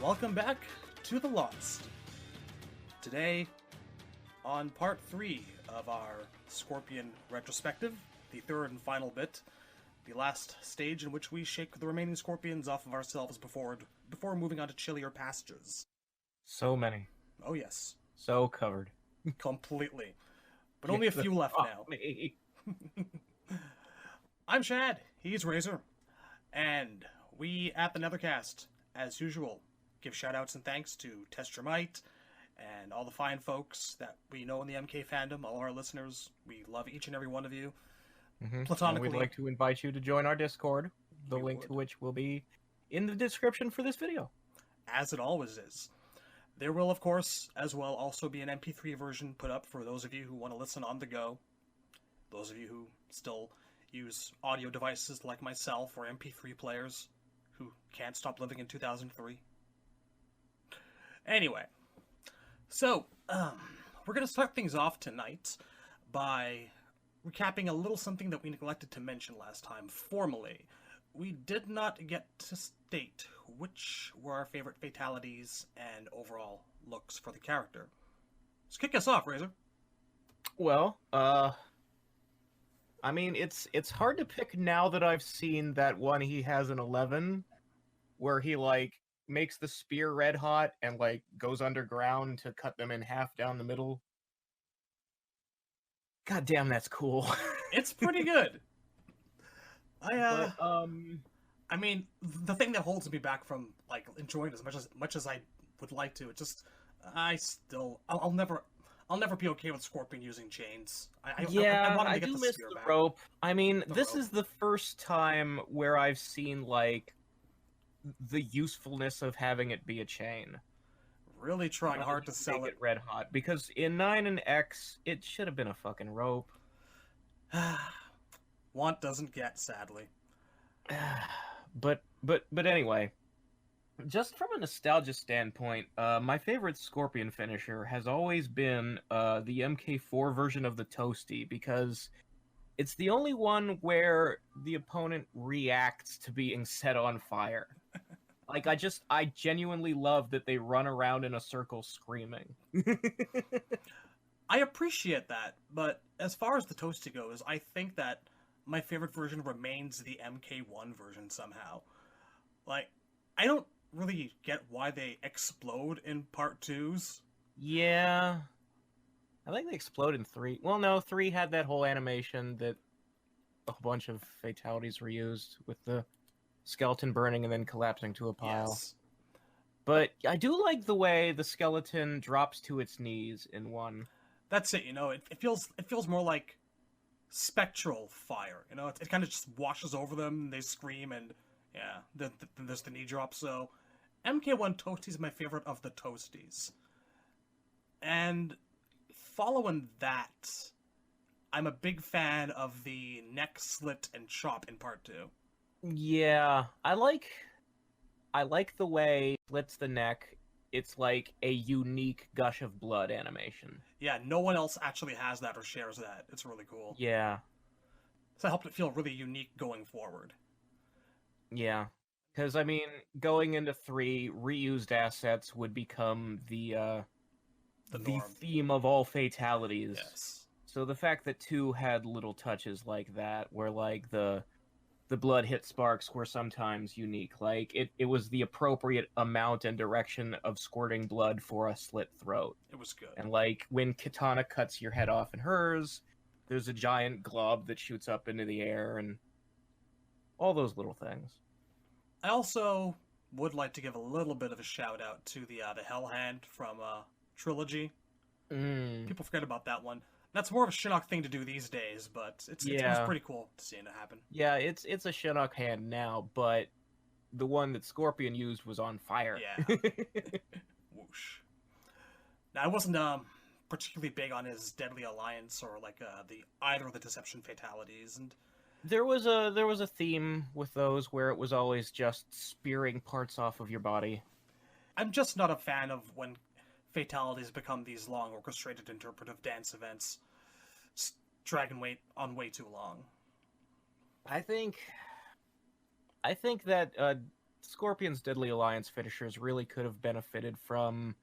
Welcome back to The Lost. Today, on part 3 of our Scorpion retrospective, the third and final bit, the last stage in which we shake the remaining scorpions off of ourselves before moving on to chillier pastures. So many. Oh yes. So covered. Completely. But only a few left now. Me. I'm Shad, he's Razor, and we at the Nethercast, as usual, give shoutouts and thanks to Test Your Might and all the fine folks that we know in the MK fandom, all of our listeners. We love each and every one of you. Platonically. And we'd like to invite you to join our Discord, the We link would. to which will be in the description for this video. As it always is. There will, of course, as well also be an MP3 version put up for those of you who want to listen on the go. Those of you who still use audio devices like myself or MP3 players who can't stop living in 2003. Anyway, so we're going to start things off tonight by recapping a little something that we neglected to mention last time formally. We did not get to state which were our favorite fatalities and overall looks for the character. Let's kick us off, Razor. Well, I mean, it's hard to pick now that I've seen that one he has an 11, where he, like, makes the spear red hot and, like, goes underground to cut them in half down the middle. God damn, that's cool. It's pretty good. But, I mean, the thing that holds me back from like enjoying it as much as I would like to, it just I'll never be okay with Scorpion using chains. I want him to get do the miss spear the back. rope. I mean, The this rope. is the first time where I've seen, like, the usefulness of having it be a chain. Really trying Rather hard to than sell make it. red hot, because in 9 and X, it should have been a fucking rope. Want doesn't get, sadly. But anyway, just from a nostalgia standpoint, my favorite Scorpion finisher has always been the MK4 version of the Toasty, because it's the only one where the opponent reacts to being set on fire. Like, I genuinely love that they run around in a circle screaming. I appreciate that, but as far as the Toasty goes, I think that my favorite version remains the MK1 version somehow. Like, I don't really get why they explode in part 2s. Yeah. I think they explode in 3. Well, no, 3 had that whole animation that a bunch of fatalities were used with the skeleton burning and then collapsing to a pile. Yes. But I do like the way the skeleton drops to its knees in 1. That's it, it feels more like spectral fire, it kind of just washes over them, they scream, and yeah, there's the knee drop. So MK1 Toasty is my favorite of the Toasties. And following that, I'm a big fan of the neck slit and chop in part 2. Yeah, I like the way it slits the neck. It's like a unique gush of blood animation. Yeah, no one else actually has that or shares that. It's really cool. Yeah. So it helped it feel really unique going forward. Yeah. Because, I mean, going into 3, reused assets would become the norm. theme of all fatalities. Yes. So the fact that 2 had little touches like that, where, like, the blood hit sparks were sometimes unique. Like, it was the appropriate amount and direction of squirting blood for a slit throat. It was good. And, like, when Katana cuts your head off in hers, there's a giant glob that shoots up into the air, and all those little things. I also would like to give a little bit of a shout out to the Hell Hand from Trilogy. People forget about that one. That's more of a Shinnok thing to do these days, but it was pretty cool to see it happen. Yeah, it's a Shinnok hand now, but the one that Scorpion used was on fire. Yeah. Whoosh. Now, I wasn't particularly big on his Deadly Alliance or like either of the Deception fatalities, and There was a theme with those where it was always just spearing parts off of your body. I'm just not a fan of when fatalities become these long orchestrated interpretive dance events. Just dragging on way too long. I think that Scorpion's Deadly Alliance finishers really could have benefited from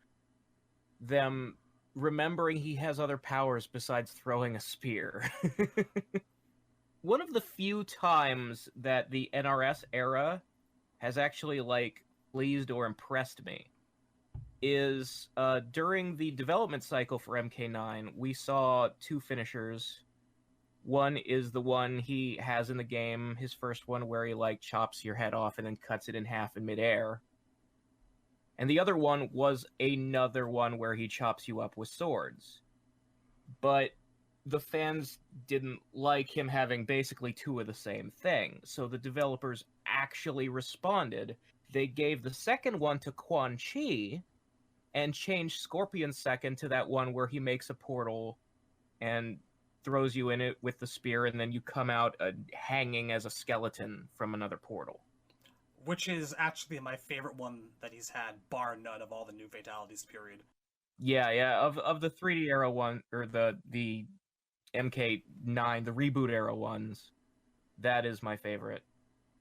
them remembering he has other powers besides throwing a spear. One of the few times that the NRS era has actually, like, pleased or impressed me is during the development cycle for MK9, we saw two finishers. One is the one he has in the game, his first one where he, like, chops your head off and then cuts it in half in midair. And the other one was another one where he chops you up with swords. But the fans didn't like him having basically two of the same thing, so the developers actually responded. They gave the second one to Quan Chi and changed Scorpion's second to that one where he makes a portal and throws you in it with the spear, and then you come out hanging as a skeleton from another portal. Which is actually my favorite one that he's had, bar none, of all the new fatalities, period. Yeah. Of the 3D era one, or the MK9, the reboot era ones, that is my favorite.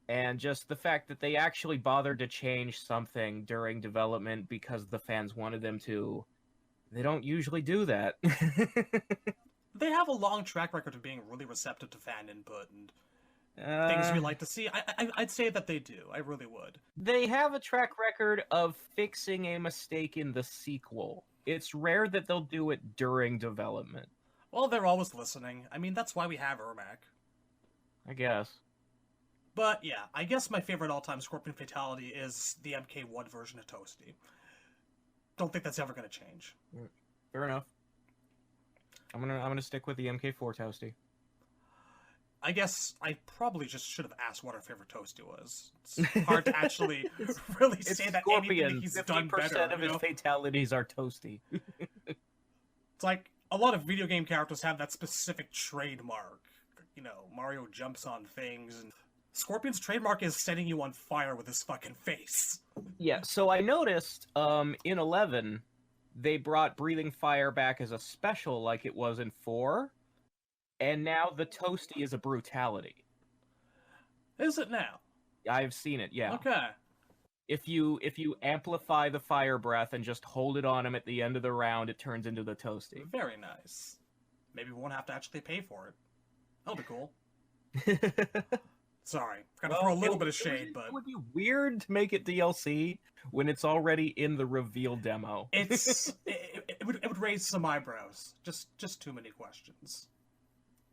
And just the fact that they actually bothered to change something during development because the fans wanted them to. They don't usually do that. They have a long track record of being really receptive to fan input and things we like to see. I'd say that they do. I really would. They have a track record of fixing a mistake in the sequel. It's rare that they'll do it during development. Well, they're always listening. I mean, that's why we have Ermac. I guess. But yeah, I guess my favorite all-time Scorpion fatality is the MK1 version of Toasty. Don't think that's ever going to change. Fair enough. I'm gonna stick with the MK4 Toasty. I guess I probably just should have asked what our favorite Toasty was. It's hard to actually really say that anything he's done better. 50% of his fatalities are Toasty. It's like a lot of video game characters have that specific trademark. You know, Mario jumps on things, and Scorpion's trademark is setting you on fire with his fucking face. Yeah, so I noticed in 11, they brought Breathing Fire back as a special like it was in 4, and now the Toasty is a brutality. Is it now? I've seen it, yeah. Okay. If you amplify the fire breath and just hold it on him at the end of the round, it turns into the Toasty. Very nice. Maybe we won't have to actually pay for it. That'll be cool. Sorry, gotta throw a little bit of shade, but it would be weird to make it DLC when it's already in the reveal demo. it would raise some eyebrows. Just too many questions.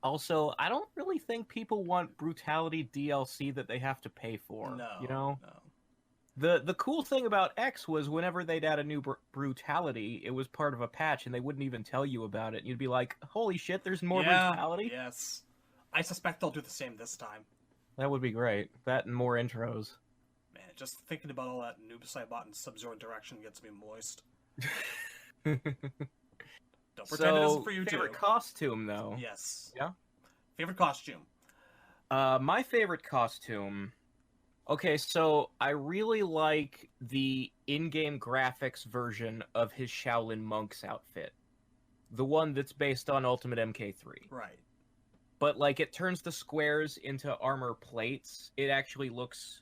Also, I don't really think people want brutality DLC that they have to pay for. No, you know. No. The cool thing about X was whenever they'd add a new brutality, it was part of a patch, and they wouldn't even tell you about it. You'd be like, "Holy shit, there's more brutality!" Yes, I suspect they'll do the same this time. That would be great. That and more intros. Man, just thinking about all that Noobs I bought in Sub-Zero Direction gets me moist. Don't pretend it isn't for you, favorite too. costume, though. Yes. Yeah? Favorite costume? My favorite costume... Okay, so I really like the in-game graphics version of his Shaolin Monk's outfit. The one that's based on Ultimate MK3. Right. But, like, it turns the squares into armor plates. It actually looks...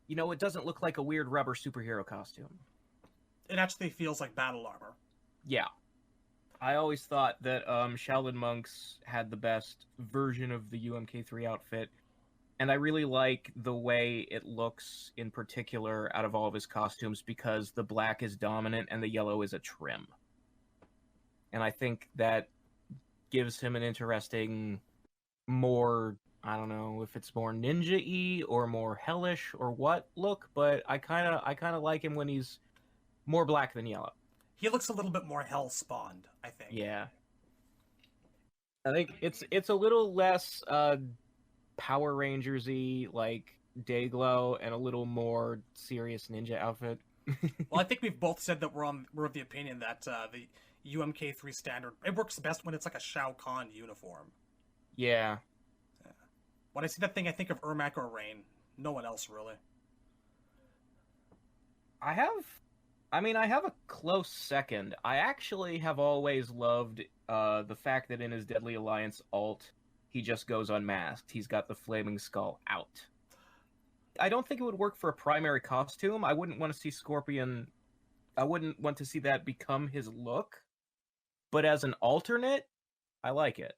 You know, it doesn't look like a weird rubber superhero costume. It actually feels like battle armor. Yeah. I always thought that Shaolin Monks had the best version of the UMK3 outfit. And I really like the way it looks in particular out of all of his costumes because the black is dominant and the yellow is a trim. And I think that gives him an interesting, more, I don't know if it's more ninja-y or more hellish or what look, but I kind of like him when he's more black than yellow. He looks a little bit more hell-spawned, I think. Yeah. I think it's a little less Power Rangers-y, like Dayglow, and a little more serious ninja outfit. Well, I think we've both said that we're of the opinion that the UMK3 standard, it works best when it's like a Shao Kahn uniform. Yeah. When I see that thing, I think of Ermac or Rain. No one else, really. I have a close second. I actually have always loved the fact that in his Deadly Alliance alt, he just goes unmasked. He's got the flaming skull out. I don't think it would work for a primary costume. I wouldn't want to see Scorpion. I wouldn't want to see that become his look. But as an alternate, I like it.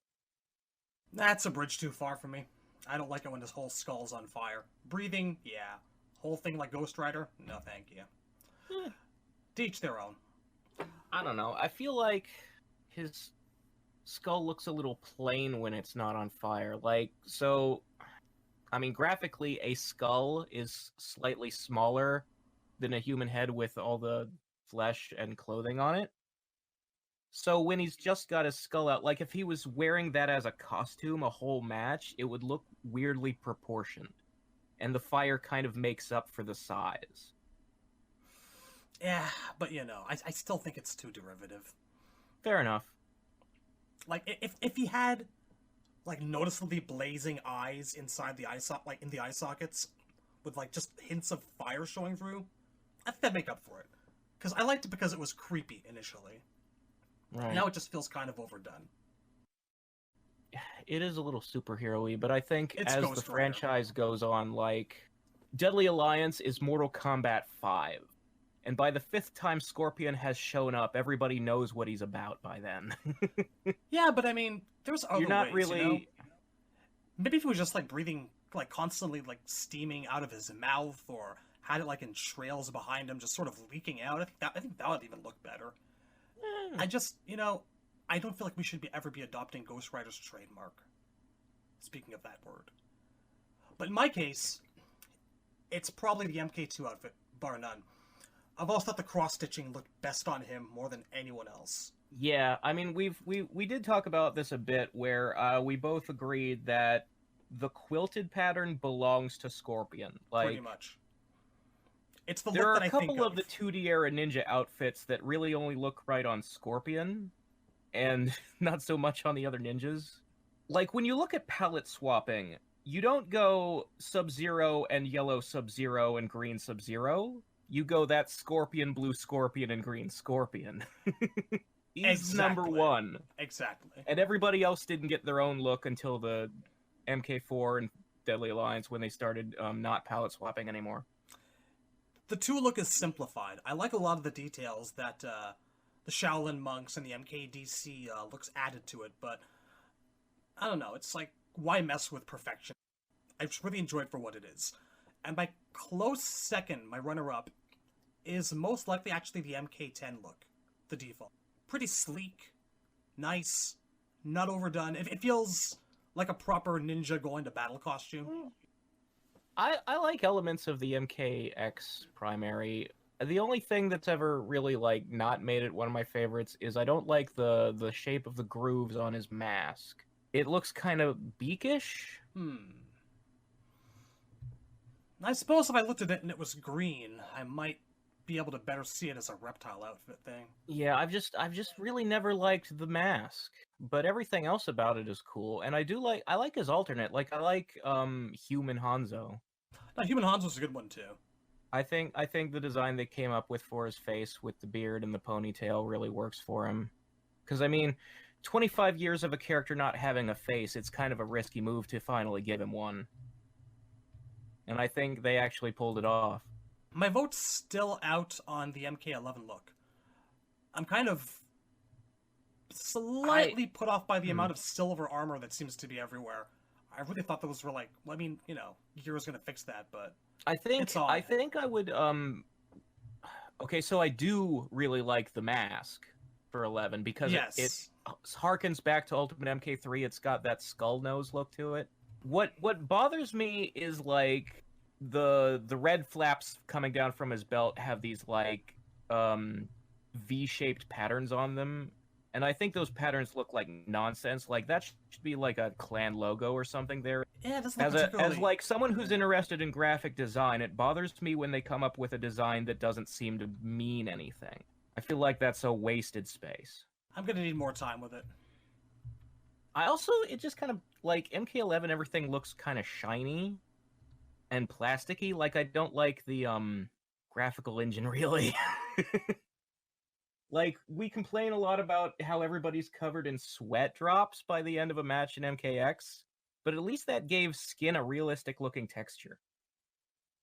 That's a bridge too far for me. I don't like it when his whole skull's on fire. Breathing, yeah. Whole thing like Ghost Rider, no thank you. To each their own. I don't know. I feel like his skull looks a little plain when it's not on fire. Like, so, I mean, graphically, a skull is slightly smaller than a human head with all the flesh and clothing on it. So when he's just got his skull out, like if he was wearing that as a costume a whole match, it would look weirdly proportioned. And the fire kind of makes up for the size. Yeah, but you know, I still think it's too derivative. Fair enough. Like if he had like noticeably blazing eyes inside the like in the eye sockets, with like just hints of fire showing through, I think that'd make up for it. Because I liked it because it was creepy initially. Right. Now it just feels kind of overdone. It is a little superhero-y, but I think It's as Ghost the Rider. franchise goes on, like, Deadly Alliance is Mortal Kombat 5. And by the 5th time Scorpion has shown up, everybody knows what he's about by then. Yeah, but I mean, there's other You're not ways, really... you know? Maybe if he was just like breathing, like constantly like steaming out of his mouth, or had it like in trails behind him, just sort of leaking out. I think that would even look better. I just, you know, I don't feel like we should ever be adopting Ghost Rider's trademark. Speaking of that word. But in my case, it's probably the MK2 outfit, bar none. I've always thought the cross-stitching looked best on him more than anyone else. Yeah, I mean, we did talk about this a bit, where we both agreed that the quilted pattern belongs to Scorpion. Like, Pretty much. It's the there look are that a I think couple of the 2D era ninja outfits that really only look right on Scorpion, and not so much on the other ninjas. Like, when you look at palette swapping, you don't go Sub-Zero and yellow Sub-Zero and green Sub-Zero. You go that Scorpion, blue Scorpion, and green Scorpion. He's number one. Exactly. And everybody else didn't get their own look until the MK4 and Deadly Alliance, when they started not palette swapping anymore. The 2 look is simplified. I like a lot of the details that the Shaolin monks and the MKDC looks added to it, but I don't know. It's like, why mess with perfection? I just really enjoy it for what it is. And my close second, my runner-up, is most likely actually the MK10 look, the default. Pretty sleek, nice, not overdone. It feels like a proper ninja going to battle costume. I like elements of the MKX primary. The only thing that's ever really like not made it one of my favorites is I don't like the shape of the grooves on his mask. It looks kind of beakish. I suppose if I looked at it and it was green, I might be able to better see it as a reptile outfit thing. Yeah, I've just really never liked the mask, but everything else about it is cool, and I like his alternate. Like, I like Human Hanzo. Now, Human Hanzo's a good one too. I think the design they came up with for his face with the beard and the ponytail really works for him. Because, I mean, 25 years of a character not having a face, it's kind of a risky move to finally give him one. And I think they actually pulled it off. My vote's still out on the MK11 look. I'm kind of slightly put off by the amount of silver armor that seems to be everywhere. I really thought those were like, well, I mean, you know, Gear's gonna fix that, but I think I would okay, so I do really like the mask for 11 because it harkens back to Ultimate MK3. It's got that skull nose look to it. What bothers me is like the red flaps coming down from his belt have these like V-shaped patterns on them. And I think those patterns look like nonsense. Like, that should be like a clan logo or something there. Yeah, that's not particularly... As like someone who's interested in graphic design, it bothers me when they come up with a design that doesn't seem to mean anything. I feel like that's a wasted space. I'm gonna need more time with it. It just kind of, like, MK11, everything looks kind of shiny and plasticky. Like, I don't like the, graphical engine, really. Like, we complain a lot about how everybody's covered in sweat drops by the end of a match in MKX, but at least that gave skin a realistic-looking texture.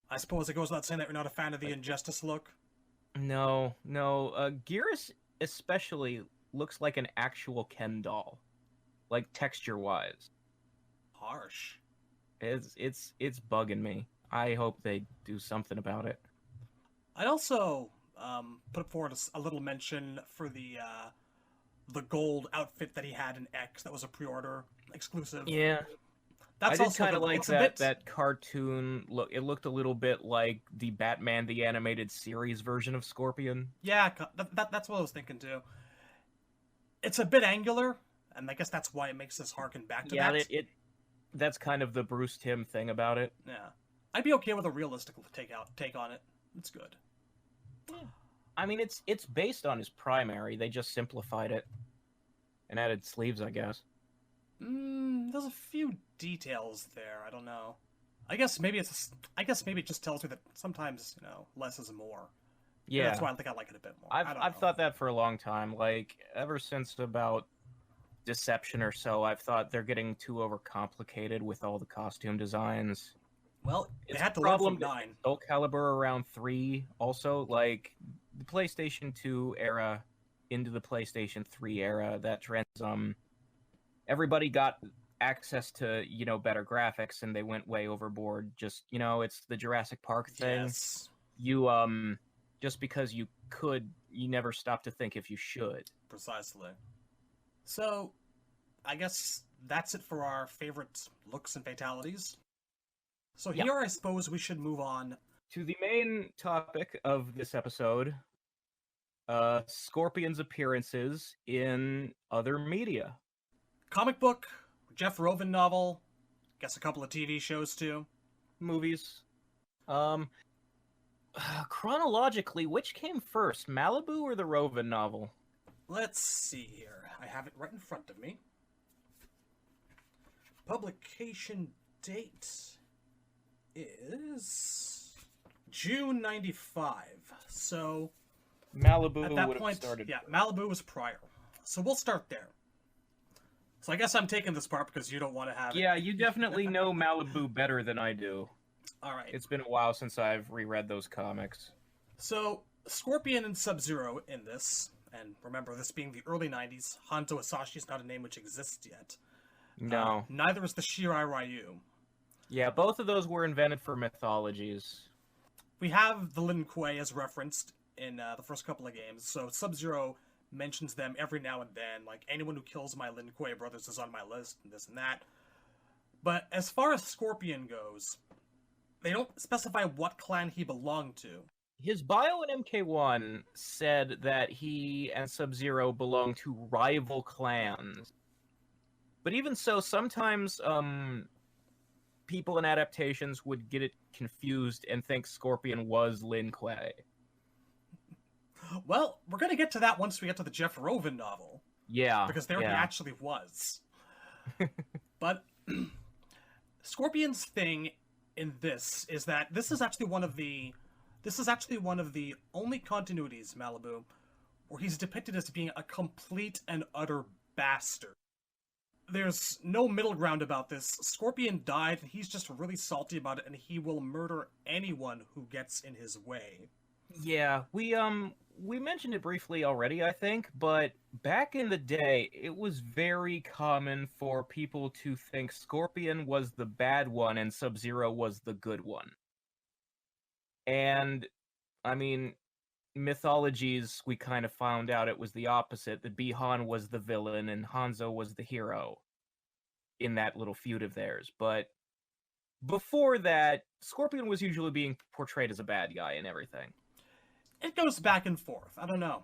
I suppose it goes without saying that you're not a fan of the Like, Injustice look. no, no. Gears especially looks like an actual Ken doll, like texture-wise. Harsh. It's bugging me. I hope they do something about it. I'd also put forward a little mention for the gold outfit that he had in X that was a pre-order exclusive. Yeah, I That's did also kind of like it's a bit that cartoon look. It looked a little bit like the Batman the Animated Series version of Scorpion. yeah. That's what I was thinking too. It's a bit angular, and I guess that's why it makes this harken back to Yeah, that. it that's kind of the Bruce Timm thing about it. Yeah, I'd be okay with a realistic take on it. It's good. Yeah. I mean, it's based on his primary. They just simplified it and added sleeves, I guess. There's a few details there. I don't know. I guess maybe it just tells me that sometimes less is more. Yeah, Yeah, that's why I think I like it a bit more. I've I don't I've know. thought that for a long time. Like ever since about Deception or so, I've thought they're getting too overcomplicated with all the costume designs. Well, they It's a had to learn problem from that 9. Soul Calibur around 3 also, like the PlayStation 2 era into the PlayStation 3 era, that everybody got access to, better graphics and they went way overboard. Just, it's the Jurassic Park thing. Yes, You just because you could, you never stop to think if you should. precisely. So, I guess that's it for our favorite looks and fatalities. So Yeah. here I suppose we should move on. To the main topic of this episode, Scorpion's appearances in other media. Comic book, Jeff Roven novel, guess a couple of TV shows too. Movies. Chronologically, which came first, Malibu or the Roven novel? Let's see here. I have it right in front of me. Publication date is June 95. So Malibu at that would have point, started. yeah, Malibu was prior. So we'll start there. So I guess I'm taking this part because you don't want to have it. Yeah, you definitely know Malibu better than I do. All right. It's been a while since I've reread those comics. So Scorpion and Sub-Zero in this, and remember this being the early 90s, Hanto Hasashi is not a name which exists yet. No. Neither is the Shirai Ryu. Yeah, both of those were invented for mythologies. We have the Lin Kuei as referenced in the first couple of games, so Sub-Zero mentions them every now and then, like anyone who kills my Lin Kuei brothers is on my list, and this and that. But as far as Scorpion goes, they don't specify what clan he belonged to. His bio in MK1 said that he and Sub-Zero belong to rival clans. But even so, sometimes people in adaptations would get it confused and think Scorpion was Lin Kuei. Well, we're going to get to that once we get to the Jeff Roven novel. Yeah. Because there he actually was. But Scorpion's thing in this is that this is actually one of the only continuities, Malibu, where he's depicted as being a complete and utter bastard. There's no middle ground about this. Scorpion died, and he's just really salty about it, and he will murder anyone who gets in his way. Yeah, we mentioned it briefly already, I think, but back in the day, it was very common for people to think Scorpion was the bad one and Sub-Zero was the good one. And, I mean, mythologies, we kind of found out it was the opposite, that Bihan was the villain and Hanzo was the hero in that little feud of theirs. But before that, Scorpion was usually being portrayed as a bad guy and everything. It goes back and forth. I don't know.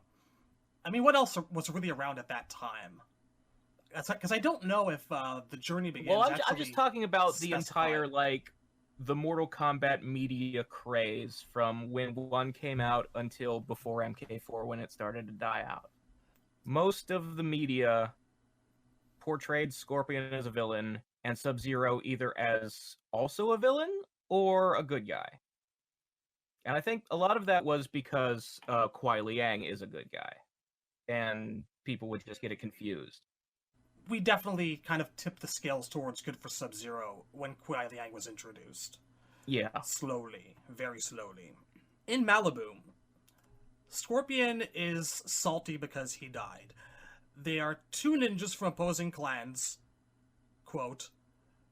I mean, what else was really around at that time? Because I don't know if the journey begins. Well, I'm just talking about the specified. entire, like, the Mortal Kombat media craze from when 1 came out until before MK4 when it started to die out. Most of the media portrayed Scorpion as a villain and Sub-Zero either as also a villain or a good guy. And I think a lot of that was because Kuai Liang is a good guy. And people would just get it confused. We definitely kind of tipped the scales towards good for Sub-Zero when Kuai Liang was introduced. Yeah. Slowly, very slowly. In Malibu, Scorpion is salty because he died. They are two ninjas from opposing clans, quote,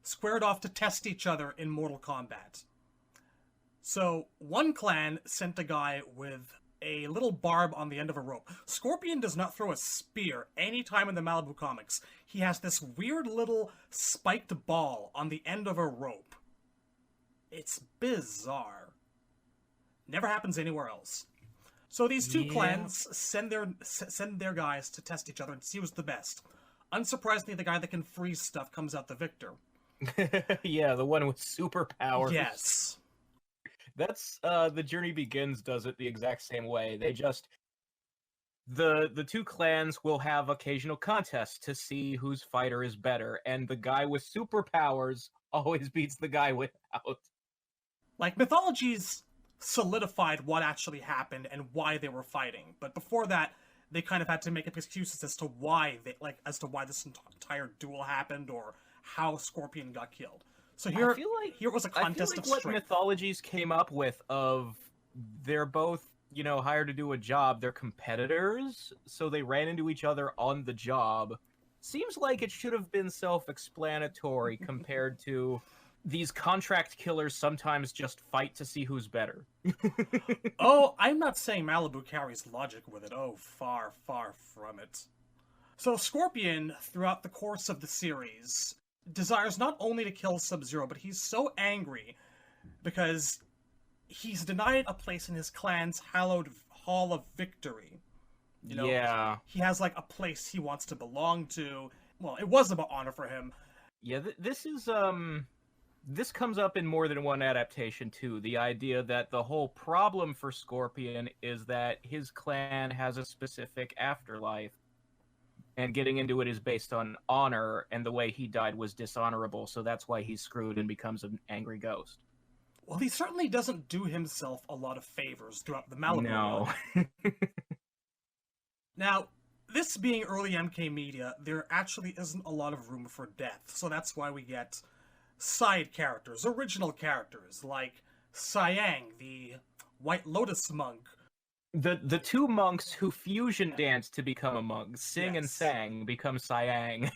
squared off to test each other in Mortal Kombat. So, one clan sent a guy with a little barb on the end of a rope. Scorpion does not throw a spear anytime in the Malibu comics. He has this weird little spiked ball on the end of a rope. It's bizarre. Never happens anywhere else. So these two clans send their guys to test each other and see who's the best. Unsurprisingly, the guy that can freeze stuff comes out the victor. Yeah, the one with superpowers. Yes. That's the Journey Begins does it the exact same way. They just the two clans will have occasional contests to see whose fighter is better, and the guy with superpowers always beats the guy without. Like, mythologies solidified what actually happened and why they were fighting, but before that, they kind of had to make up excuses as to why this entire duel happened or how Scorpion got killed. So here was a contest of strength. What mythologies came up with of they're both, hired to do a job. They're competitors, so they ran into each other on the job. Seems like it should have been self-explanatory compared to these contract killers sometimes just fight to see who's better. Oh, I'm not saying Malibu carries logic with it. Oh, far, far from it. So Scorpion, throughout the course of the series, desires not only to kill Sub-Zero, but he's so angry because he's denied a place in his clan's hallowed Hall of Victory. Yeah. He has, a place he wants to belong to. Well, it was about honor for him. Yeah, this is, this comes up in more than one adaptation, too. The idea that the whole problem for Scorpion is that his clan has a specific afterlife, and getting into it is based on honor, and the way he died was dishonorable, so that's why he's screwed and becomes an angry ghost. Well, he certainly doesn't do himself a lot of favors throughout the Malibu. No. Now, this being early MK media, there actually isn't a lot of room for death, so that's why we get side characters, original characters, like Siang, the White Lotus monk. The two monks who fusion dance to become a monk, Sing and Sang, become Siang.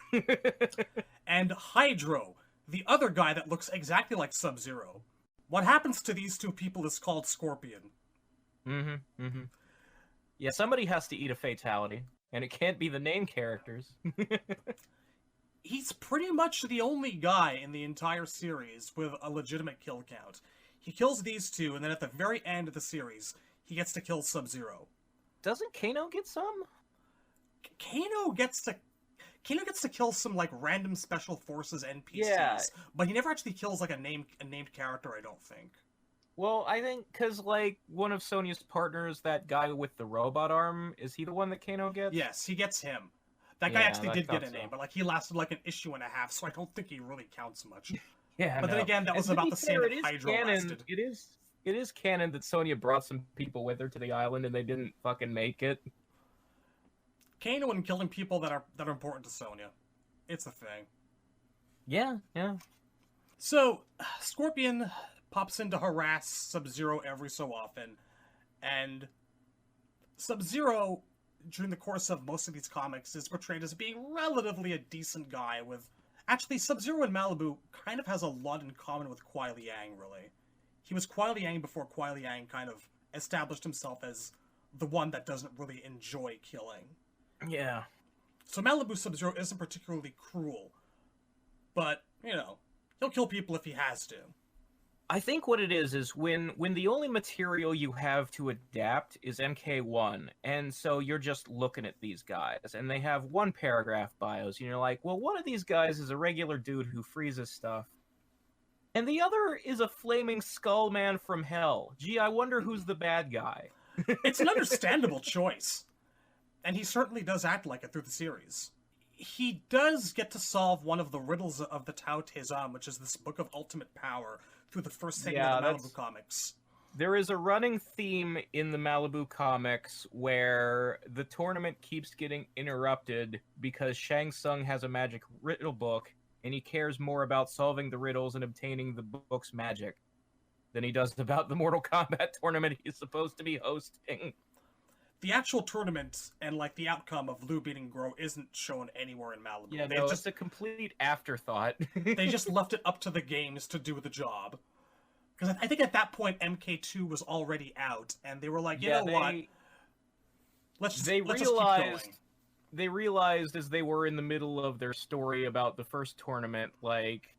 And Hydro, the other guy that looks exactly like Sub-Zero. What happens to these two people is called Scorpion. Yeah, somebody has to eat a fatality, and it can't be the main characters. He's pretty much the only guy in the entire series with a legitimate kill count. He kills these two, and then at the very end of the series, he gets to kill Sub-Zero. Doesn't Kano get some? Kano gets to kill some random special forces NPCs, but he never actually kills a named character, I don't think. Well, I think because one of Sonya's partners, that guy with the robot arm, is he the one that Kano gets? Yes, he gets him. That guy actually did get a name, but he lasted an issue and a half, so I don't think he really counts much. Yeah, but then again, that was about the same that Hydro lasted. It is canon that Sonya brought some people with her to the island and they didn't fucking make it. Kano and killing people that are important to Sonya. It's a thing. Yeah. So, Scorpion pops in to harass Sub-Zero every so often, and Sub-Zero, during the course of most of these comics, is portrayed as being relatively a decent guy with... Actually, Sub-Zero in Malibu kind of has a lot in common with Kuai Liang, really. He was Kuai Liang before Kuai Liang kind of established himself as the one that doesn't really enjoy killing. Yeah. So Malibu Sub-Zero isn't particularly cruel, but, he'll kill people if he has to. I think what it is when the only material you have to adapt is MK1, and so you're just looking at these guys, and they have one paragraph bios, and you're like, well, one of these guys is a regular dude who freezes stuff, and the other is a flaming skull man from hell. Gee, I wonder who's the bad guy. It's an understandable choice, and he certainly does act like it through the series. He does get to solve one of the riddles of the Tao Te Zam, which is this book of ultimate power, through the first segment of the Malibu comics. There is a running theme in the Malibu comics where the tournament keeps getting interrupted because Shang Tsung has a magic riddle book, and he cares more about solving the riddles and obtaining the book's magic. than he does about the Mortal Kombat tournament he's supposed to be hosting. The actual tournament and like the outcome of Liu beating Goro isn't shown anywhere in Malibu. Yeah, no, it's a complete afterthought. They just left it up to the games to do the job. Because I think at that point MK2 was already out, and they were like, you know what? Let's just keep going. They realized as they were in the middle of their story about the first tournament, like,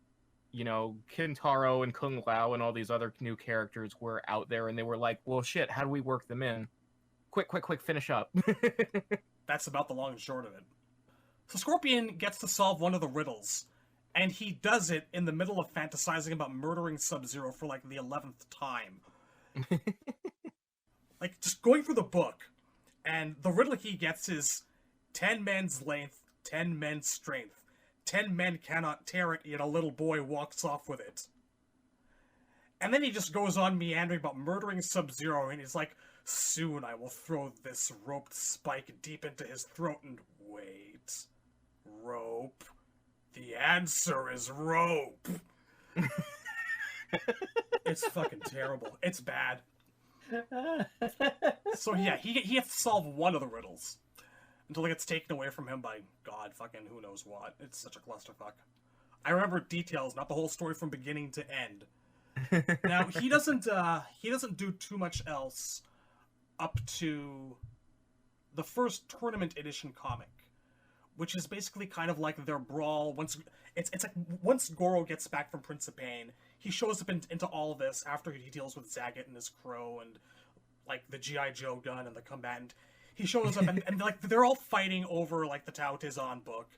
you know, Kintaro and Kung Lao and all these other new characters were out there, and they were like, well, shit, how do we work them in? Quick, finish up. That's about the long and short of it. So Scorpion gets to solve one of the riddles, and he does it in the middle of fantasizing about murdering Sub-Zero for, like, the 11th time. Like, just going through the book, and the riddle he gets is 10 men's length, 10 men's strength. 10 men cannot tear it, yet a little boy walks off with it. And then he just goes on meandering about murdering Sub-Zero, and he's like, soon I will throw this roped spike deep into his throat and wait. Rope. The answer is rope. It's fucking terrible. It's bad. So yeah, he has to solve one of the riddles until it gets taken away from him by God fucking who knows what. It's such a clusterfuck. I remember details, not the whole story from beginning to end. Now he doesn't do too much else up to the first tournament edition comic, which is basically kind of like their brawl. Once it's like once Goro gets back from Prince of Pain, he shows up into all of this after he deals with Zagat and his crow and like the G.I. Joe gun and the combatant. He shows up and like they're all fighting over like the Tao Tizan book,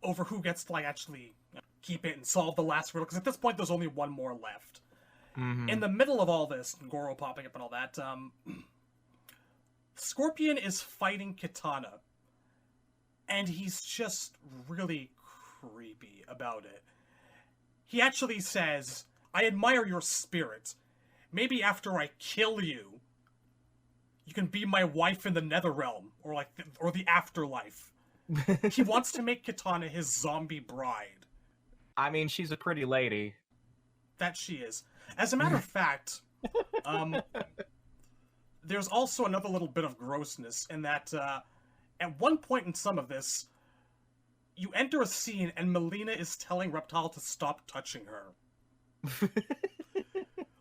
over who gets to like actually keep it and solve the last riddle, because at this point there's only one more left. Mm-hmm. In the middle of all this, Goro popping up and all that, Scorpion is fighting Kitana, and he's just really creepy about it. He actually says, I admire your spirit. Maybe after I kill you, you can be my wife in the Netherrealm, or like, or the afterlife. He wants to make Kitana his zombie bride. I mean, she's a pretty lady. That she is. As a matter of fact, there's also another little bit of grossness in that, at one point in some of this, you enter a scene and Melina is telling Reptile to stop touching her.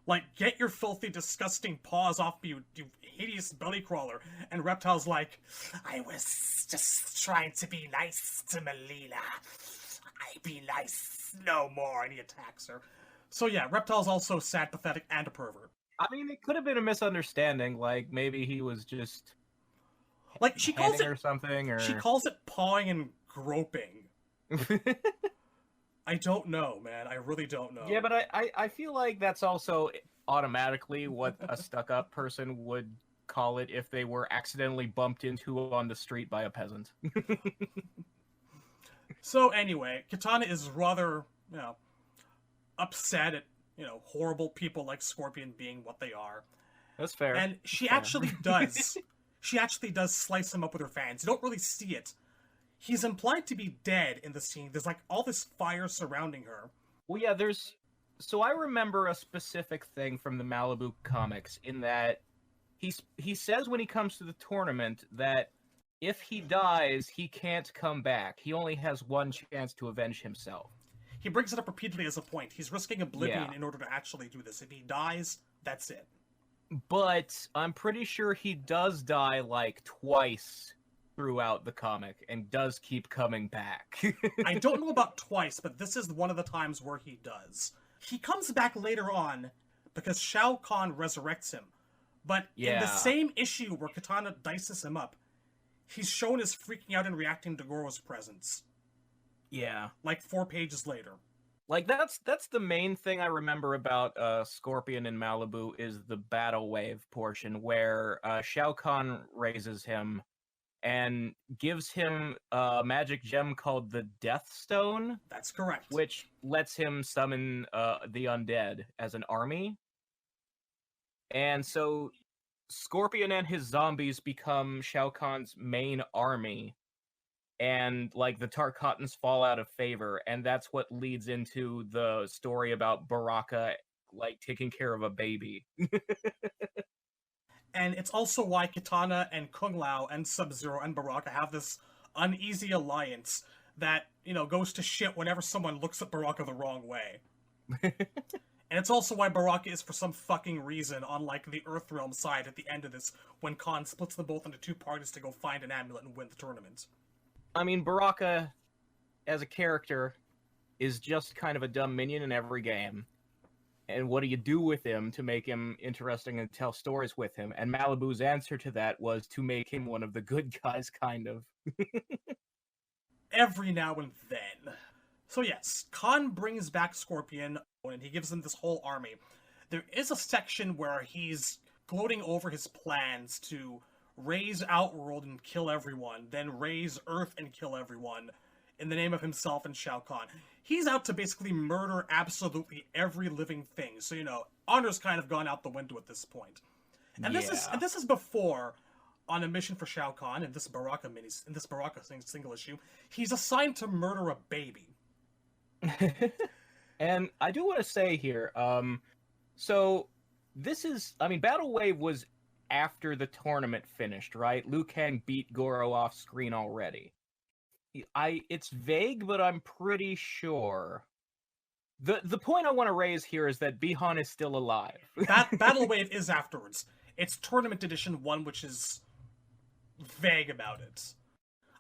Like, get your filthy, disgusting paws off me, you hideous belly crawler. And Reptile's like, I was just trying to be nice to Melina. I be nice no more. And he attacks her. So yeah, Reptile's also sad, pathetic, and a pervert. I mean, it could have been a misunderstanding. Like, maybe he was just like she calls it or something, or she calls it pawing and groping. I don't know, man. I really don't know. Yeah, but I feel like that's also automatically what a stuck-up person would call it if they were accidentally bumped into on the street by a peasant. So anyway, Kitana is rather, upset at, horrible people like Scorpion being what they are. That's fair. And she actually does. She actually does slice him up with her fans. You don't really see it. He's implied to be dead in the scene. There's like all this fire surrounding her. Well, yeah, so I remember a specific thing from the Malibu comics in that he says when he comes to the tournament that if he dies, he can't come back. He only has one chance to avenge himself. He brings it up repeatedly as a point. He's risking oblivion in order to actually do this. If he dies, that's it. But I'm pretty sure he does die like twice throughout the comic and does keep coming back. I don't know about twice, but this is one of the times where he does. He comes back later on because Shao Kahn resurrects him. But in the same issue where Kitana dices him up, he's shown as freaking out and reacting to Goro's presence. Yeah. Like 4 pages later. Like, that's the main thing I remember about Scorpion in Malibu is the battle wave portion where Shao Kahn raises him and gives him a magic gem called the Death Stone. That's correct. Which lets him summon the undead as an army. And so Scorpion and his zombies become Shao Kahn's main army. And, like, the Tarkatans fall out of favor, and that's what leads into the story about Baraka, like taking care of a baby. And it's also why Kitana and Kung Lao and Sub-Zero and Baraka have this uneasy alliance that, goes to shit whenever someone looks at Baraka the wrong way. And it's also why Baraka is, for some fucking reason, on, like, the Earthrealm side at the end of this, when Khan splits them both into two parties to go find an amulet and win the tournament. I mean, Baraka, as a character, is just kind of a dumb minion in every game. And what do you do with him to make him interesting and tell stories with him? And Malibu's answer to that was to make him one of the good guys, kind of. Every now and then. So yes, Khan brings back Scorpion, and he gives them this whole army. There is a section where he's gloating over his plans to raise Outworld and kill everyone, then raise Earth and kill everyone, in the name of himself and Shao Kahn. He's out to basically murder absolutely every living thing. So, honor's kind of gone out the window at this point. And this is before, on a mission for Shao Kahn, in this Baraka single issue, he's assigned to murder a baby. And I do want to say here, so this is, Battle Wave was after the tournament finished, right? Liu Kang beat Goro off screen already. It's vague, but I'm pretty sure. The point I want to raise here is that Bihan is still alive. Battle Wave is afterwards. It's Tournament Edition 1, which is vague about it.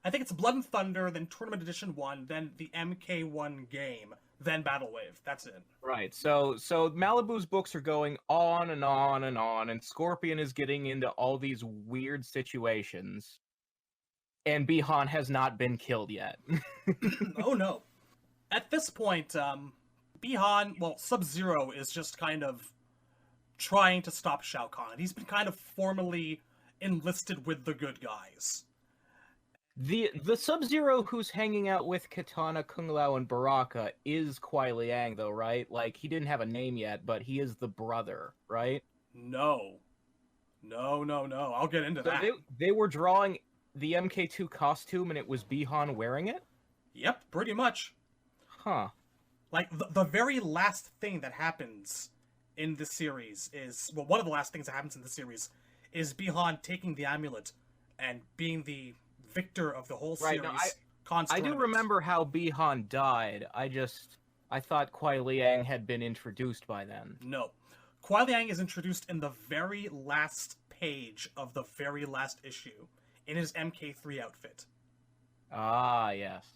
I think it's Blood and Thunder, then Tournament Edition 1, then the MK1 game, then Battle Wave. That's it. Right. So Malibu's books are going on and on and on, and Scorpion is getting into all these weird situations. And Bihan has not been killed yet. Oh no. At this point, Sub-Zero is just kind of trying to stop Shao Kahn. He's been kind of formally enlisted with the good guys. The Sub-Zero who's hanging out with Kitana, Kung Lao, and Baraka is Kuai Liang, though, right? Like, he didn't have a name yet, but he is the brother, right? No. I'll get into that. They were drawing the MK2 costume, and it was Bihan wearing it? Yep, pretty much. Huh. Like, the very last thing that happens in this series is... Well, one of the last things that happens in the series is Bihan taking the amulet and being the victor of the whole series. Right, no, I do remember how Bihan died. I thought Kuai Liang had been introduced by then. No. Kuai Liang is introduced in the very last page of the very last issue, in his MK3 outfit. Ah, yes.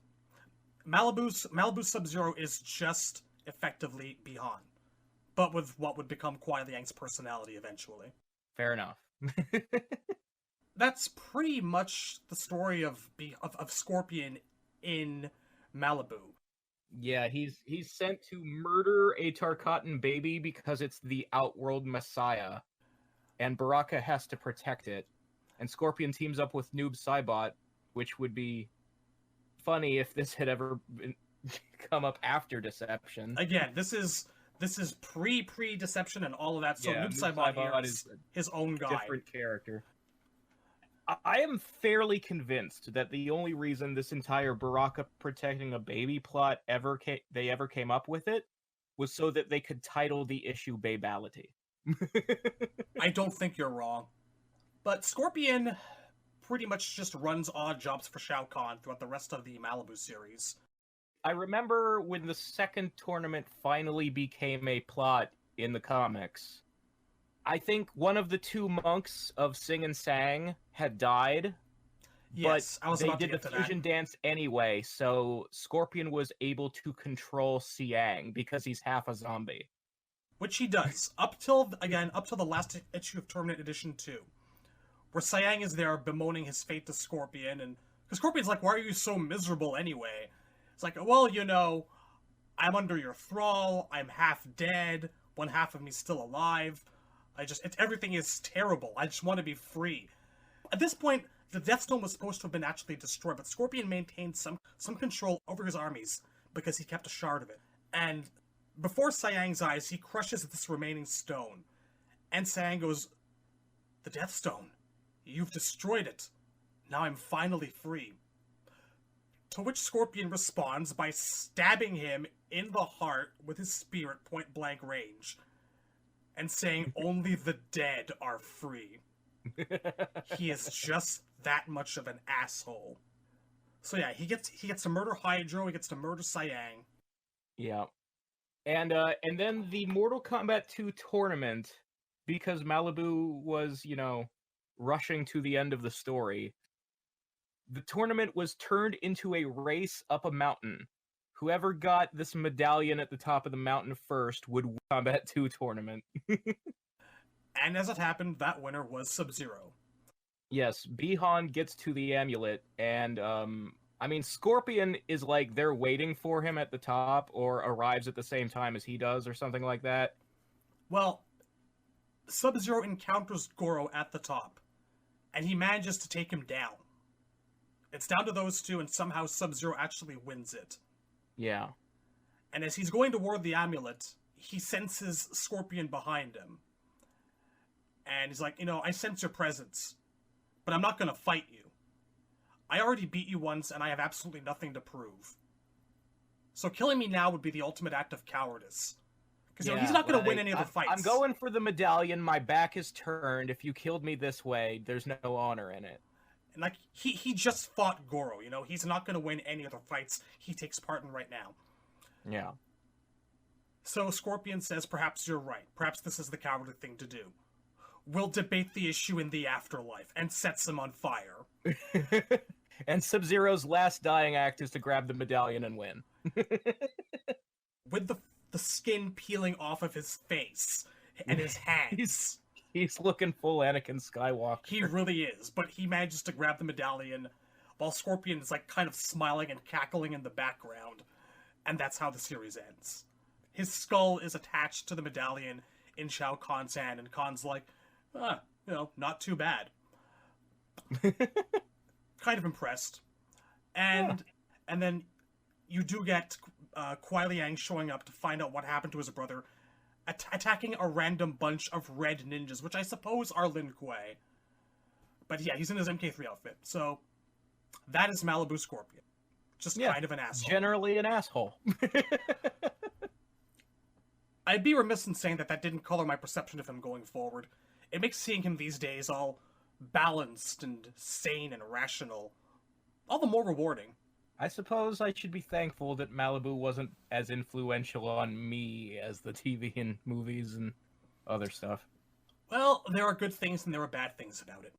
Malibu's Sub-Zero is just effectively Bihan, but with what would become Kuai Liang's personality eventually. Fair enough. That's pretty much the story of Scorpion in Malibu. Yeah, he's sent to murder a Tarkatan baby because it's the Outworld Messiah, and Baraka has to protect it. And Scorpion teams up with Noob Saibot, which would be funny if this had ever come up after Deception. Again, this is pre-Deception and all of that. So yeah, Noob Saibot here is his own guy. Different character. I am fairly convinced that the only reason this entire Baraka protecting a baby plot they ever came up with it was so that they could title the issue Babality. I don't think you're wrong. But Scorpion pretty much just runs odd jobs for Shao Kahn throughout the rest of the Malibu series. I remember when the second tournament finally became a plot in the comics. I think one of the two monks of Sing and Sang had died. Yes, but they did the fusion dance anyway, so Scorpion was able to control Siang because he's half a zombie. Which he does, up till the last issue of Tournament Edition 2. Where Siang is there bemoaning his fate to Scorpion, and because Scorpion's like, why are you so miserable anyway? It's like, well, I'm under your thrall, I'm half dead, one half of me's still alive, everything is terrible, I just want to be free. At this point, the Death Stone was supposed to have been actually destroyed, but Scorpion maintained some control over his armies, because he kept a shard of it. And before Siang's eyes, he crushes this remaining stone, and Siang goes, the Death Stone. You've destroyed it. Now I'm finally free. To which Scorpion responds by stabbing him in the heart with his spear at point-blank range. and saying only the dead are free. He is just that much of an asshole. So yeah, he gets to murder Hydro, he gets to murder Cyang. Yeah. And then the Mortal Kombat 2 tournament, because Malibu was, rushing to the end of the story, the tournament was turned into a race up a mountain. Whoever got this medallion at the top of the mountain first would win the Kombat 2 tournament. And as it happened, that winner was Sub-Zero. Yes, Bihan gets to the amulet, and Scorpion is like they're waiting for him at the top, or arrives at the same time as he does, or something like that. Well, Sub-Zero encounters Goro at the top, and he manages to take him down. It's down to those two, and somehow Sub-Zero actually wins it. Yeah. And as he's going toward the amulet, he senses Scorpion behind him. And he's like, I sense your presence, but I'm not going to fight you. I already beat you once, and I have absolutely nothing to prove. So killing me now would be the ultimate act of cowardice. Because he's not going to win any of the fights. I'm going for the medallion, my back is turned, if you killed me this way, there's no honor in it. And he just fought Goro, he's not going to win any of the fights he takes part in right now. Yeah. So Scorpion says, perhaps you're right. Perhaps this is the cowardly thing to do. We'll debate the issue in the afterlife, and sets him on fire. And Sub-Zero's last dying act is to grab the medallion and win. With the skin peeling off of his face and his hands. He's looking full Anakin Skywalker. He really is, but he manages to grab the medallion while Scorpion is kind of smiling and cackling in the background. And that's how the series ends. His skull is attached to the medallion in Shao Kahn's hand, and Kahn's like, not too bad. Kind of impressed. And then you do get Kuai Liang showing up to find out what happened to his brother, attacking a random bunch of red ninjas, which I suppose are Lin Kuei. But yeah, he's in his MK3 outfit. So that is Malibu Scorpion. Just kind of an asshole. Generally an asshole. I'd be remiss in saying that didn't color my perception of him going forward. It makes seeing him these days all balanced and sane and rational all the more rewarding. I suppose I should be thankful that Malibu wasn't as influential on me as the TV and movies and other stuff. Well, there are good things and there are bad things about it.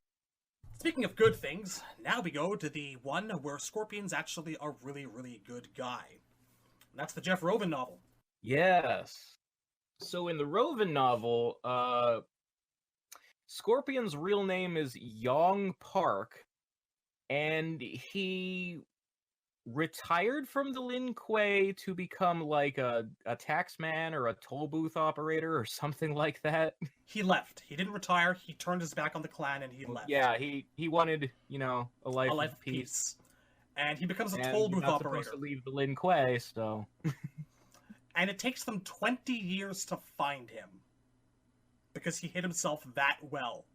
Speaking of good things, now we go to the one where Scorpion's actually a really, really good guy. And that's the Jeff Roven novel. Yes. So in the Roven novel, Scorpion's real name is Yong Park, and he retired from the Lin Kuei to become like a taxman or a toll booth operator or something like that. He left. He didn't retire. He turned his back on the clan and he left. Yeah, he wanted, a life of peace. And he becomes a toll booth operator. Supposed to leave the Lin Kuei, so. And it takes them 20 years to find him. Because he hid himself that well.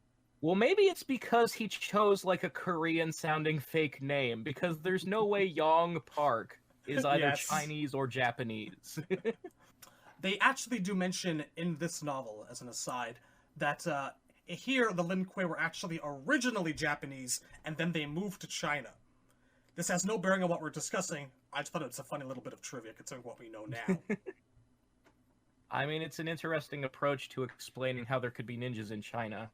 Well, maybe it's because he chose like a Korean-sounding fake name, because there's no way Yong Park is either Chinese or Japanese. They actually do mention in this novel, as an aside, that here the Lin Kuei were actually originally Japanese, and then they moved to China. This has no bearing on what we're discussing. I just thought it was a funny little bit of trivia, considering what we know now. I mean, it's an interesting approach to explaining how there could be ninjas in China.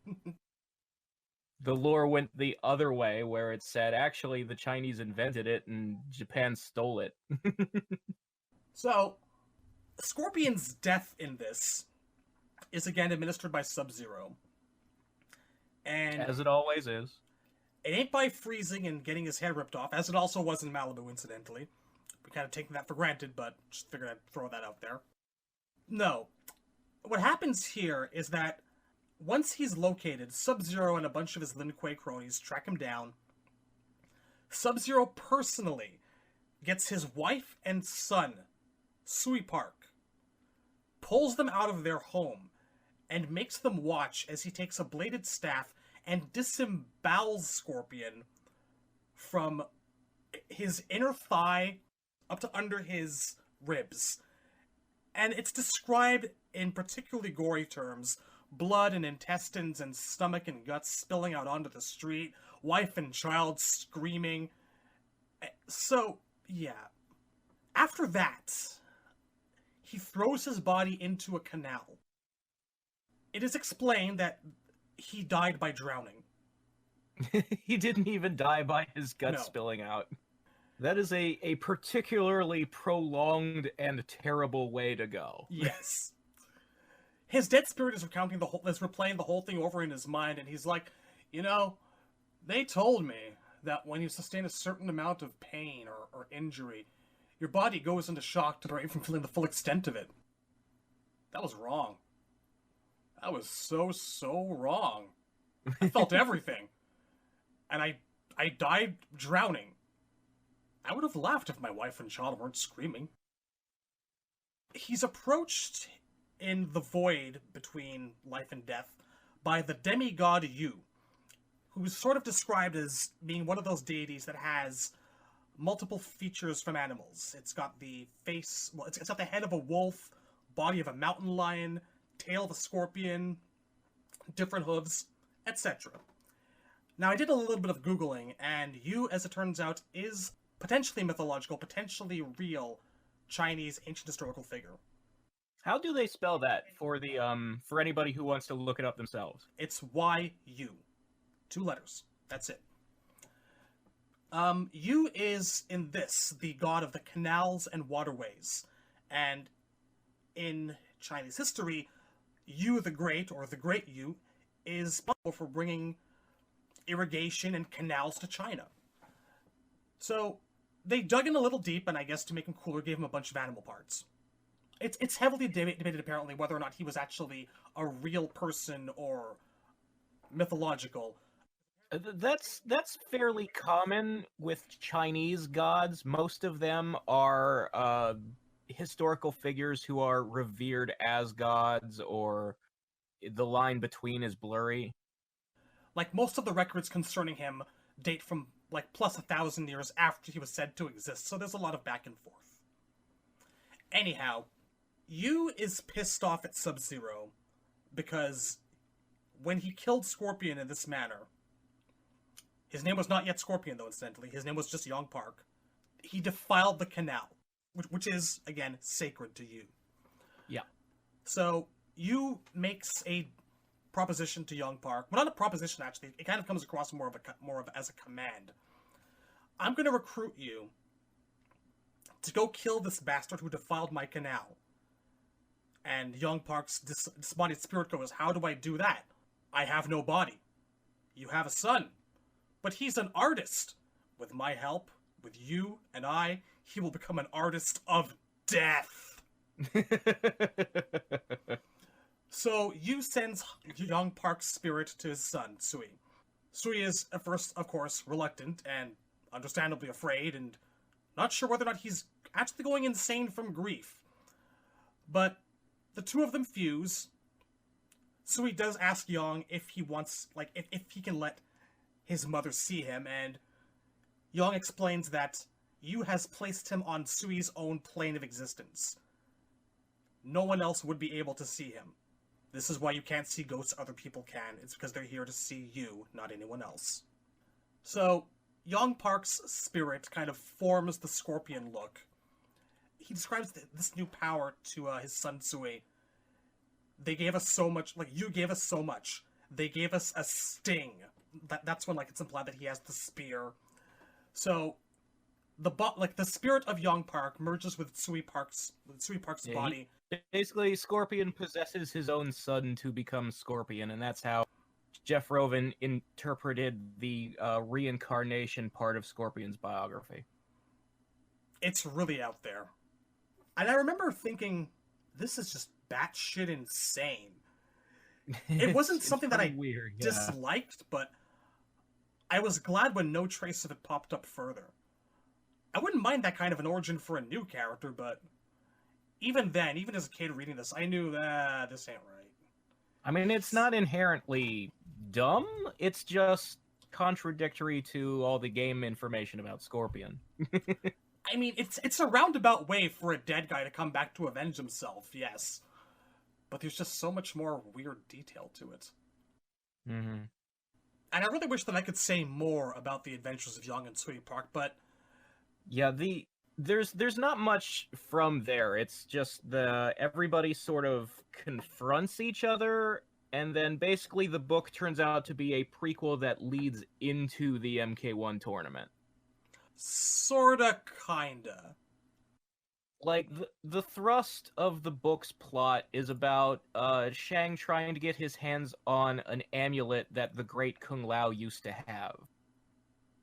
The lore went the other way, where it said, actually, the Chinese invented it and Japan stole it. So, Scorpion's death in this is again administered by Sub-Zero. And as it always is. It ain't by freezing and getting his hair ripped off, as it also was in Malibu, incidentally. We kind of taken that for granted, but just figured I'd throw that out there. No. What happens here is that once he's located, Sub-Zero and a bunch of his Lin Kuei cronies track him down. Sub-Zero personally gets his wife and son, Sui Park, pulls them out of their home, and makes them watch as he takes a bladed staff and disembowels Scorpion from his inner thigh up to under his ribs. And it's described in particularly gory terms: blood and intestines and stomach and guts spilling out onto the street, wife and child screaming. So, yeah. After that, he throws his body into a canal. It is explained that he died by drowning. He didn't even die by his guts No. spilling out. That is a particularly prolonged and terrible way to go. Yes. His dead spirit is replaying the whole thing over in his mind, and he's like, they told me that when you sustain a certain amount of pain or injury, your body goes into shock to prevent you from feeling the full extent of it. That was wrong. That was so wrong. I felt everything. And I died drowning. I would have laughed if my wife and child weren't screaming. He's approached in the void between life and death by the demigod Yu, who's sort of described as being one of those deities that has multiple features from animals. It's got the face, it's got the head of a wolf, body of a mountain lion, tail of a scorpion, different hooves, etc. Now, I did a little bit of Googling, and Yu, as it turns out, is potentially mythological, potentially real Chinese ancient historical figure. How do they spell that for the for anybody who wants to look it up themselves? It's Yu. 2 letters. That's it. Yu is, in this, the god of the canals and waterways. And in Chinese history, Yu the Great, or the Great Yu, is responsible for bringing irrigation and canals to China. So, they dug in a little deep, and I guess to make him cooler, gave him a bunch of animal parts. It's heavily debated, apparently, whether or not he was actually a real person or mythological. That's fairly common with Chinese gods. Most of them are historical figures who are revered as gods, or the line between is blurry. Like, most of the records concerning him date from, plus 1,000 years after he was said to exist, so there's a lot of back and forth. Anyhow, Yu is pissed off at Sub-Zero because when he killed Scorpion in this manner, his name was not yet Scorpion, though, incidentally. His name was just Yong Park. He defiled the canal, which is, again, sacred to Yu. Yeah. So, Yu makes a proposition to Yong Park. Well, not a proposition, actually. It kind of comes across more of as a command. I'm going to recruit you to go kill this bastard who defiled my canal. And Yong Park's disembodied spirit goes, how do I do that? I have no body. You have a son. But he's an artist. With my help, with you and I, he will become an artist of death. So Yu sends Yong Park's spirit to his son, Sui. Sui is, at first, of course, reluctant and understandably afraid and not sure whether or not he's actually going insane from grief. But the two of them fuse. Sui does ask Yong if he wants, if he can let his mother see him, and Yong explains that Yu has placed him on Sui's own plane of existence. No one else would be able to see him. This is why you can't see ghosts other people can. It's because they're here to see you, not anyone else. So, Yong Park's spirit kind of forms the scorpion look. He describes this new power to his son Sui. They gave us so much, you gave us so much. They gave us a sting. That's when, it's implied that he has the spear. So, the spirit of Yong Park merges with Sui Park's body. Basically, Scorpion possesses his own son to become Scorpion, and that's how Jeff Roven interpreted the reincarnation part of Scorpion's biography. It's really out there. And I remember thinking, this is just batshit insane. It wasn't something that I disliked, but I was glad when no trace of it popped up further. I wouldn't mind that kind of an origin for a new character, but even then, even as a kid reading this, I knew that this ain't right. I mean, it's not inherently dumb, it's just contradictory to all the game information about Scorpion. I mean, it's a roundabout way for a dead guy to come back to avenge himself, yes. But there's just so much more weird detail to it. Mm-hmm. And I really wish that I could say more about the adventures of Young and Sui Park, but Yeah, there's not much from there. It's just everybody sort of confronts each other, and then basically the book turns out to be a prequel that leads into the MK1 tournament. sorta, kinda. Like the thrust of the book's plot is about Shang trying to get his hands on an amulet that the great Kung Lao used to have.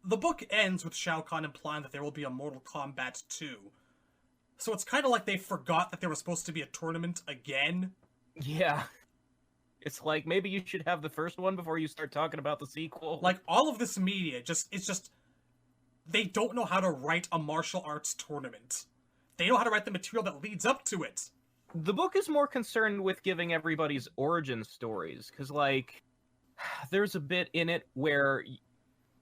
The book ends with Shao Kahn implying that there will be a Mortal Kombat 2. So it's kind of like they forgot that there was supposed to be a tournament again. Yeah. It's like maybe you should have the first one before you start talking about the sequel. Like, all of this media it's just they don't know how to write a martial arts tournament. They know how to write the material that leads up to it. The book is more concerned with giving everybody's origin stories, because, like, there's a bit in it where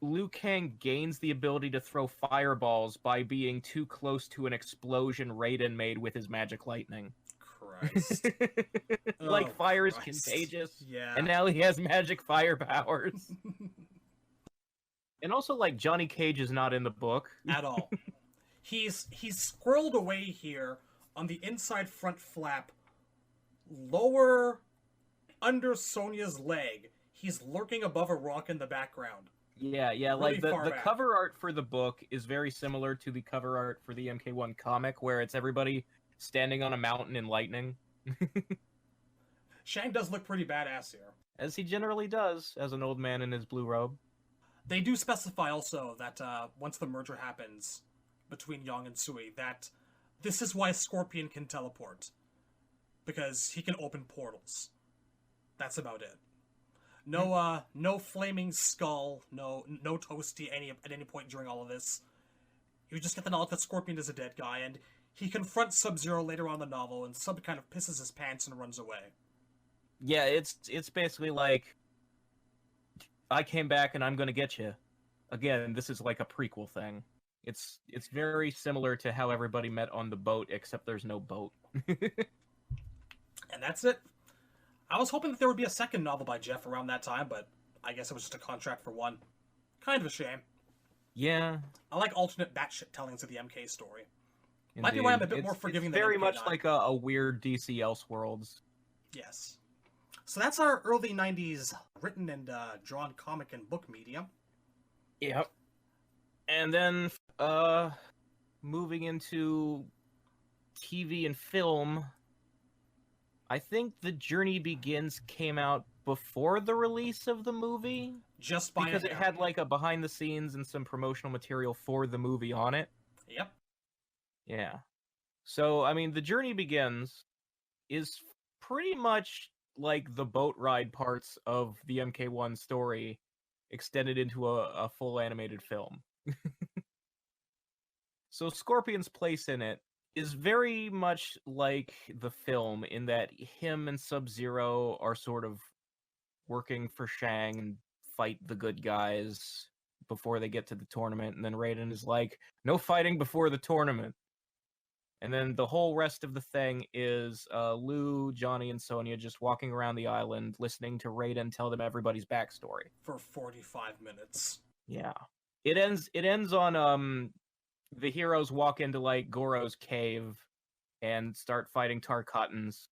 Liu Kang gains the ability to throw fireballs by being too close to an explosion Raiden made with his magic lightning. Christ. Like, fire is Christ. contagious, Yeah. and now he has magic fire powers. And also, like, Johnny Cage is not in the book. At all. He's squirreled away here on the inside front flap, lower under Sonya's leg. He's lurking above a rock in the background. Yeah, Really like the back. cover art for the book is very similar to the cover art for the MK1 comic, where it's everybody standing on a mountain in lightning. Shang does look pretty badass here. As he generally does, as an old man in his blue robe. They do specify also that once the merger happens between Yang and Sui, that this is why Scorpion can teleport. Because he can open portals. That's about it. No flaming skull, no Toasty at any point during all of this. You just get the knowledge that Scorpion is a dead guy, and he confronts Sub-Zero later on in the novel, and Sub kind of pisses his pants and runs away. Yeah, it's basically like, I came back and I'm gonna get you. Again, this is like a prequel thing. It's very similar to how everybody met on the boat, except there's no boat. And that's it. I was hoping that there would be a second novel by Jeff around that time, but I guess it was just a contract for one. Kind of a shame. Yeah. I like alternate batshit tellings of the MK story. Indeed. Might be why I'm a bit more forgiving than very MK9. much like a weird DC Elseworlds. Yes. So that's our early 90s written and drawn comic and book media. Yep. And then, moving into TV and film, I think The Journey Begins came out before the release of the movie. Just by because it had like a behind the scenes and some promotional material for the movie on it. Yep. Yeah. So, I mean, The Journey Begins is pretty much like the boat ride parts of the MK1 story extended into a full animated film. So Scorpion's place in it is very much like the film in that him and Sub-Zero are sort of working for Shang and fight the good guys before they get to the tournament, and then Raiden is like, no fighting before the tournament. And then the whole rest of the thing is Lou, Johnny, and Sonya just walking around the island, listening to Raiden tell them everybody's backstory. For 45 minutes. Yeah. It ends on the heroes walk into like Goro's cave and start fighting Tarkatans.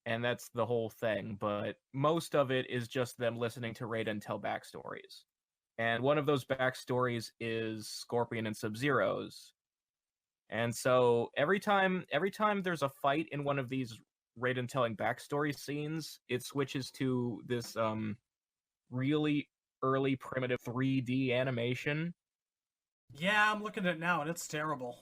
And that's the whole thing, but most of it is just them listening to Raiden tell backstories. And one of those backstories is Scorpion and Sub-Zero's. And so every time there's a fight in one of these Raiden telling backstory scenes, it switches to this really early primitive 3D animation. Yeah, I'm looking at it now, and it's terrible.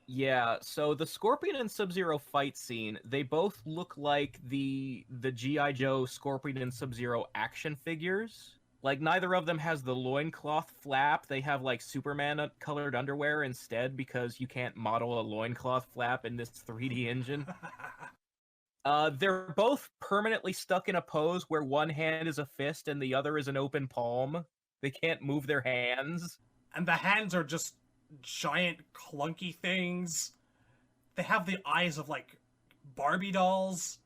Yeah, so the Scorpion and Sub-Zero fight scene, they both look like the G.I. Joe Scorpion and Sub-Zero action figures. Like, neither of them has the loincloth flap. They have, like, Superman-colored underwear instead because you can't model a loincloth flap in this 3D engine. They're both permanently stuck in a pose where one hand is a fist and the other is an open palm. They can't move their hands. And the hands are just giant clunky things. They have the eyes of like Barbie dolls.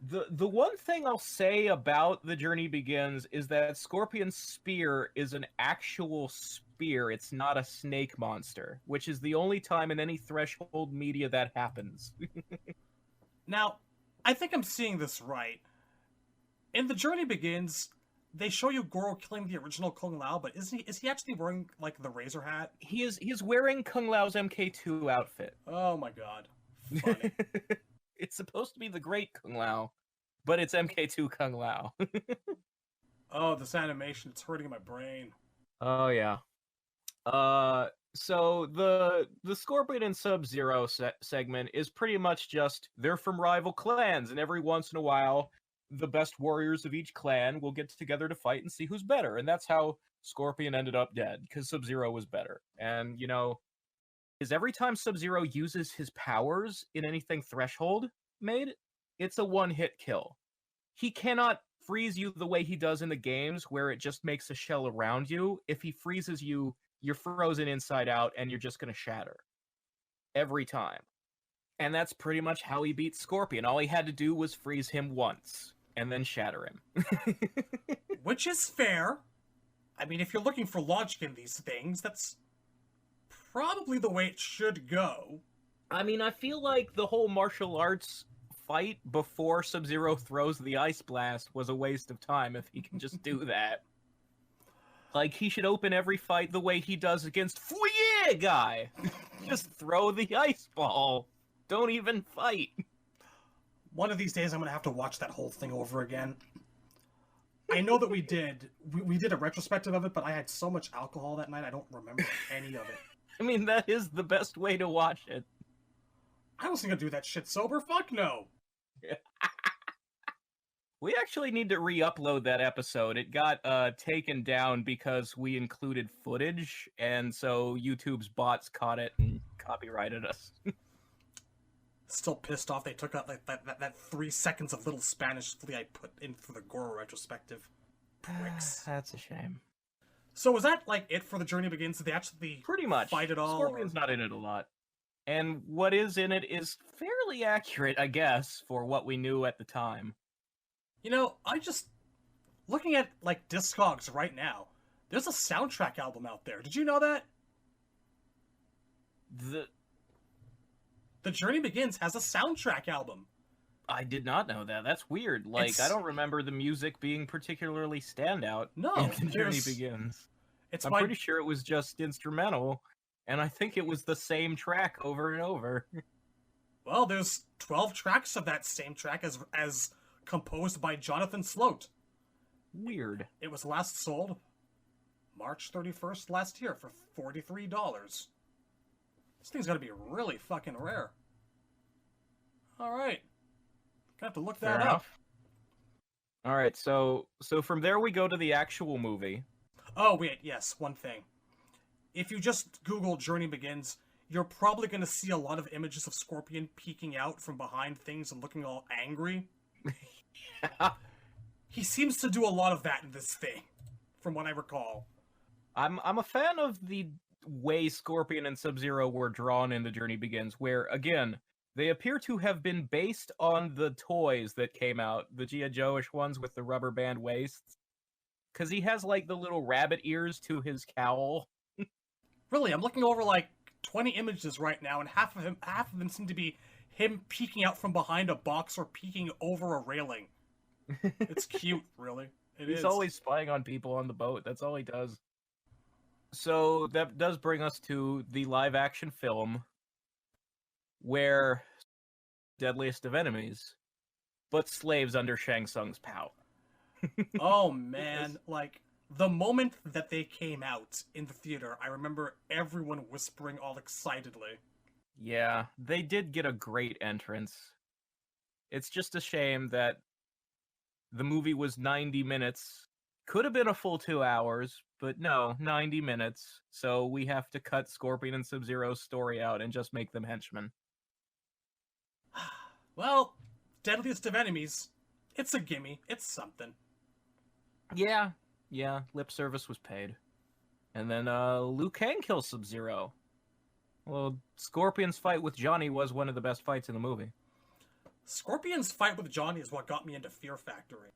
The one thing I'll say about The Journey Begins is that Scorpion's spear is an actual spear. It's not a snake monster, which is the only time in any Threshold media that happens. Now, I think I'm seeing this right. In The Journey Begins, they show you Goro killing the original Kung Lao, but is he actually wearing like the razor hat? He is wearing Kung Lao's MK2 outfit. Oh my god. Funny. It's supposed to be the Great Kung Lao, but it's MK2 Kung Lao. Oh, this animation, it's hurting my brain. Oh yeah. So the Scorpion and Sub-Zero segment is pretty much just they're from rival clans, and every once in a while, the best warriors of each clan will get together to fight and see who's better, and that's how Scorpion ended up dead, because Sub-Zero was better. And you know, is every time Sub-Zero uses his powers in anything Threshold made, it's a one-hit kill. He cannot freeze you the way he does in the games, where it just makes a shell around you. If he freezes you, you're frozen inside out, and you're just going to shatter. Every time. And that's pretty much how he beat Scorpion. All he had to do was freeze him once, and then shatter him. Which is fair. I mean, if you're looking for logic in these things, that's probably the way it should go. I mean, I feel like the whole martial arts fight before Sub-Zero throws the Ice Blast was a waste of time if he can just do that. Like, he should open every fight the way he does against Fouye guy. Just throw the ice ball. Don't even fight. One of these days I'm going to have to watch that whole thing over again. I know that we did a retrospective of it, but I had so much alcohol that night I don't remember any of it. I mean, that is the best way to watch it. I wasn't going to do that shit sober. Fuck no. We actually need to re-upload that episode. It got taken down because we included footage, and so YouTube's bots caught it and copyrighted us. Still pissed off they took out like that 3 seconds of little Spanish flea I put in for the Goro retrospective. Pricks. That's a shame. So was that like it for The Journey Begins? Did they actually pretty much fight it all? Scorpion's not in it a lot. And what is in it is fairly accurate, I guess, for what we knew at the time. You know, I just... Looking at, like, Discogs right now, there's a soundtrack album out there. Did you know that? The Journey Begins has a soundtrack album. I did not know that. That's weird. Like, I don't remember the music being particularly standout in The Journey Begins. I'm pretty sure it was just instrumental, and I think it was the same track over and over. Well, there's 12 tracks of that same track as composed by Jonathan Sloat. Weird. It was last sold March 31st last year for $43. This thing's gotta be really fucking rare. Alright. Gonna have to look that up. Alright, so from there we go to the actual movie. Oh, wait, yes, one thing. If you just Google Journey Begins, you're probably gonna see a lot of images of Scorpion peeking out from behind things and looking all angry. Yeah. He seems to do a lot of that in this thing, from what I recall. I'm a fan of the way Scorpion and Sub-Zero were drawn in The Journey Begins, where, again, they appear to have been based on the toys that came out, the G.I. Joe-ish ones with the rubber band waists. Because he has, like, the little rabbit ears to his cowl. Really, I'm looking over, like, 20 images right now, and half of them seem to be him peeking out from behind a box or peeking over a railing. It's cute, really. He's always spying on people on the boat. That's all he does. So that does bring us to the live-action film, where deadliest of enemies, but slaves under Shang Tsung's power. Oh man, like, the moment that they came out in the theater, I remember everyone whispering all excitedly. Yeah, they did get a great entrance. It's just a shame that the movie was 90 minutes. Could have been a full 2 hours, but no, 90 minutes. So we have to cut Scorpion and Sub-Zero's story out and just make them henchmen. Well, deadliest of enemies. It's a gimme. It's something. Yeah, lip service was paid. And then Liu Kang kills Sub-Zero. Well, Scorpion's fight with Johnny was one of the best fights in the movie. Scorpion's fight with Johnny is what got me into Fear Factory.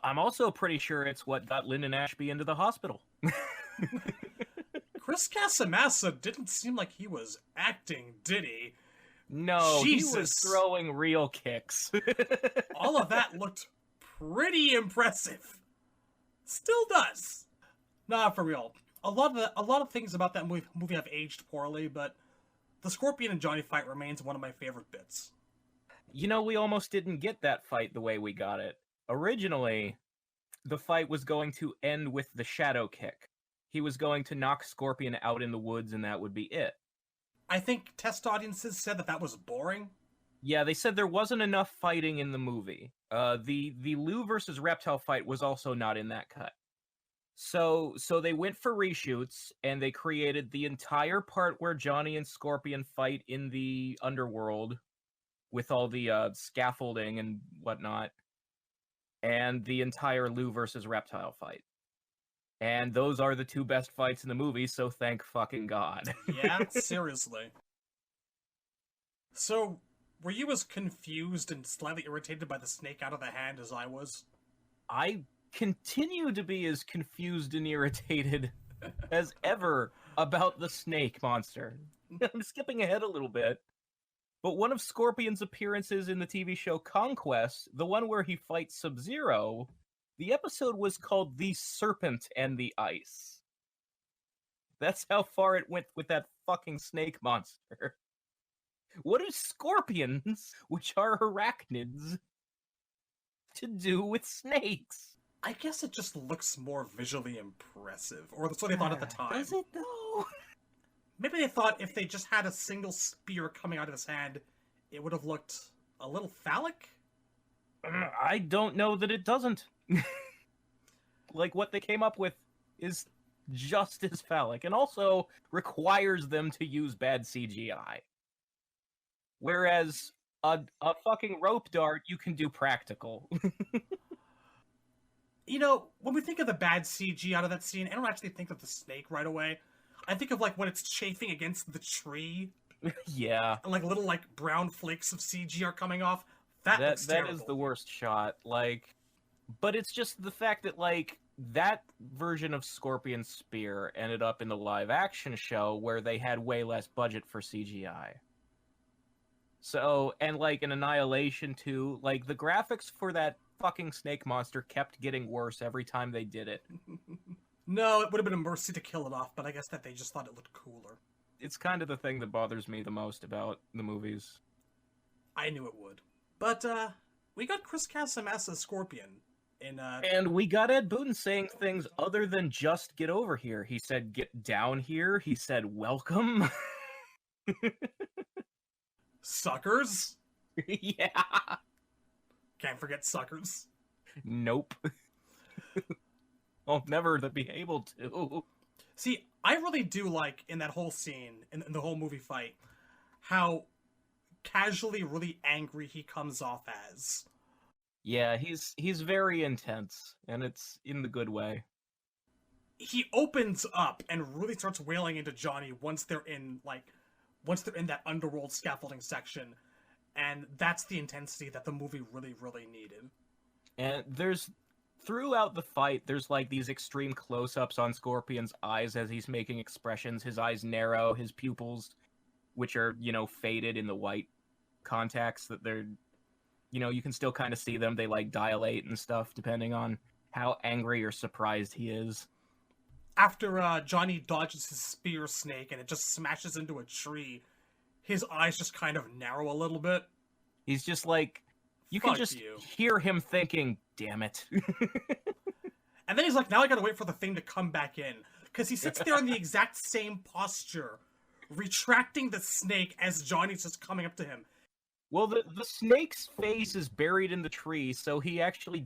I'm also pretty sure it's what got Lyndon Ashby into the hospital. Chris Casamassa didn't seem like he was acting, did he? No, Jesus. he was throwing real kicks. All of that looked pretty impressive. Still does. Nah, for real. A lot of things about that movie have aged poorly, but the Scorpion and Johnny fight remains one of my favorite bits. You know, we almost didn't get that fight the way we got it. Originally, the fight was going to end with the shadow kick. He was going to knock Scorpion out in the woods, and that would be it. I think test audiences said that was boring. Yeah, they said there wasn't enough fighting in the movie. The Lou versus Reptile fight was also not in that cut. So they went for reshoots, and they created the entire part where Johnny and Scorpion fight in the underworld with all the scaffolding and whatnot, and the entire Lou versus Reptile fight. And those are the two best fights in the movie, so thank fucking God. Yeah, seriously. So, were you as confused and slightly irritated by the snake out of the hand as I was? I continue to be as confused and irritated as ever about the snake monster. I'm skipping ahead a little bit. But one of Scorpion's appearances in the TV show Conquest, the one where he fights Sub-Zero, the episode was called The Serpent and the Ice. That's how far it went with that fucking snake monster. What do scorpions, which are arachnids, to do with snakes? I guess it just looks more visually impressive, or that's what they thought at the time. Does it though? Maybe they thought if they just had a single spear coming out of his hand, it would have looked a little phallic? I don't know that it doesn't. Like, what they came up with is just as phallic, and also requires them to use bad CGI. Whereas a fucking rope dart, you can do practical. You know, when we think of the bad CG out of that scene, I don't actually think of the snake right away. I think of, like, when it's chafing against the tree. Yeah. And, like, little, like, brown flakes of CG are coming off. That looks terrible. That is the worst shot. Like, but it's just the fact that, like, that version of Scorpion's spear ended up in the live-action show where they had way less budget for CGI. So, and, like, in Annihilation 2, like, the graphics for that fucking snake monster kept getting worse every time they did it. No, it would have been a mercy to kill it off, but I guess that they just thought it looked cooler. It's kind of the thing that bothers me the most about the movies. I knew it would. But, we got Chris Casamassa's Scorpion in, And we got Ed Boon saying things other than just get over here. He said, get down here. He said, welcome. Suckers? Yeah. Can't forget suckers. Nope. I'll never be able to. See, I really do like, in that whole scene, in the whole movie fight, how casually really angry he comes off as. Yeah, he's very intense, and it's in the good way. He opens up and really starts wailing into Johnny once they're in that underworld scaffolding section, and that's the intensity that the movie really, really needed. And throughout the fight, there's like these extreme close-ups on Scorpion's eyes as he's making expressions. His eyes narrow, his pupils, which are, faded in the white contacts, that they're, you can still kind of see them. They like dilate and stuff depending on how angry or surprised he is. After Johnny dodges his spear snake and it just smashes into a tree, his eyes just kind of narrow a little bit. He's just like, you can just hear him thinking, damn it. And then he's like, now I gotta wait for the thing to come back in. Because he sits there in the exact same posture, retracting the snake as Johnny's just coming up to him. Well, the snake's face is buried in the tree, so he actually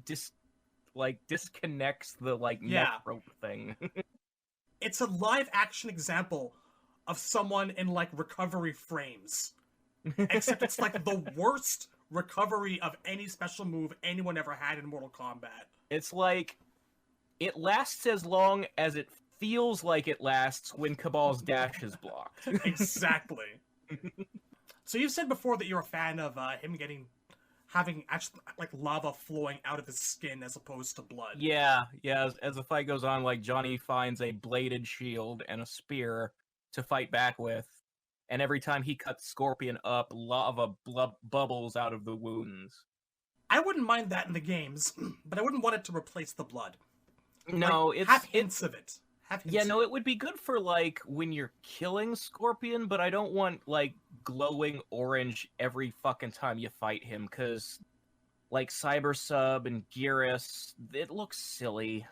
disconnects the neck rope thing. It's a live action example of someone in recovery frames. Except it's the worst recovery of any special move anyone ever had in Mortal Kombat. It's like, it lasts as long as it feels like it lasts when Cabal's dash is blocked. Exactly. So you've said before that you're a fan of him having actually like lava flowing out of his skin as opposed to blood. Yeah. As the fight goes on, like Johnny finds a bladed shield and a spear to fight back with, and every time he cuts Scorpion up, lava bubbles out of the wounds. I wouldn't mind that in the games, but I wouldn't want it to replace the blood. No, like, it's have hints of it. Yeah, no, it would be good for like when you're killing Scorpion, but I don't want like glowing orange every fucking time you fight him, because like Cyber Sub and Gearus, it looks silly.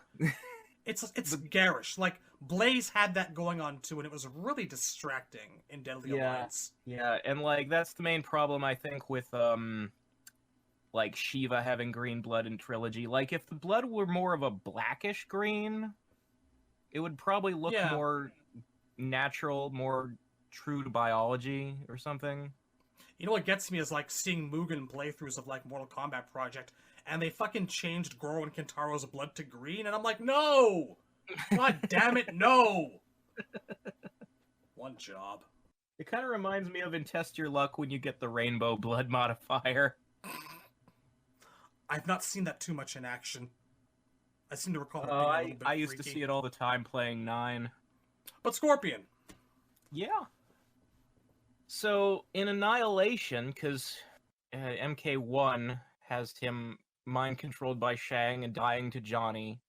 It's garish. Like Blaze had that going on too, and it was really distracting in Deadly Alliance. Yeah, and like that's the main problem I think with like Shiva having green blood in Trilogy. Like if the blood were more of a blackish green, it would probably look more natural, more true to biology or something. You know what gets me is like seeing Mugen playthroughs of like Mortal Kombat Project, and they fucking changed Goro and Kintaro's blood to green, and I'm like, no! God damn it, no! One job. It kind of reminds me of in Test Your Luck when you get the rainbow blood modifier. I've not seen that too much in action. I seem to recall it being a little bit I used freaky. to see it all the time playing 9. But Scorpion! Yeah. So, in Annihilation, because MK1 has him mind-controlled by Shang and dying to Johnny,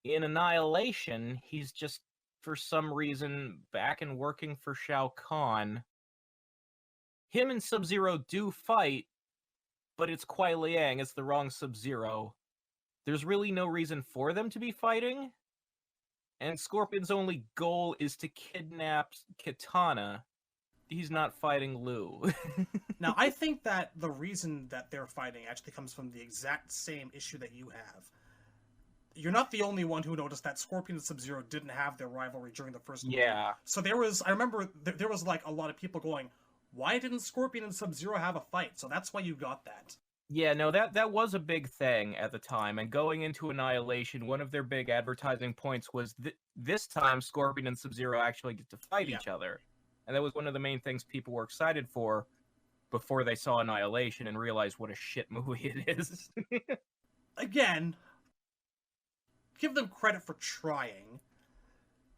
in Annihilation, he's just, for some reason, back and working for Shao Kahn. Him and Sub-Zero do fight, but it's Kuai Liang, it's the wrong Sub-Zero. There's really no reason for them to be fighting, and Scorpion's only goal is to kidnap Kitana. He's not fighting Liu. Now, I think that the reason that they're fighting actually comes from the exact same issue that you have. You're not the only one who noticed that Scorpion and Sub-Zero didn't have their rivalry during the first movie. Yeah. So I remember there was like a lot of people going, why didn't Scorpion and Sub-Zero have a fight? So that's why you got that. Yeah, no, that was a big thing at the time, and going into Annihilation, one of their big advertising points was this time Scorpion and Sub-Zero actually get to fight each other. And that was one of the main things people were excited for before they saw Annihilation and realized what a shit movie it is. Again, give them credit for trying.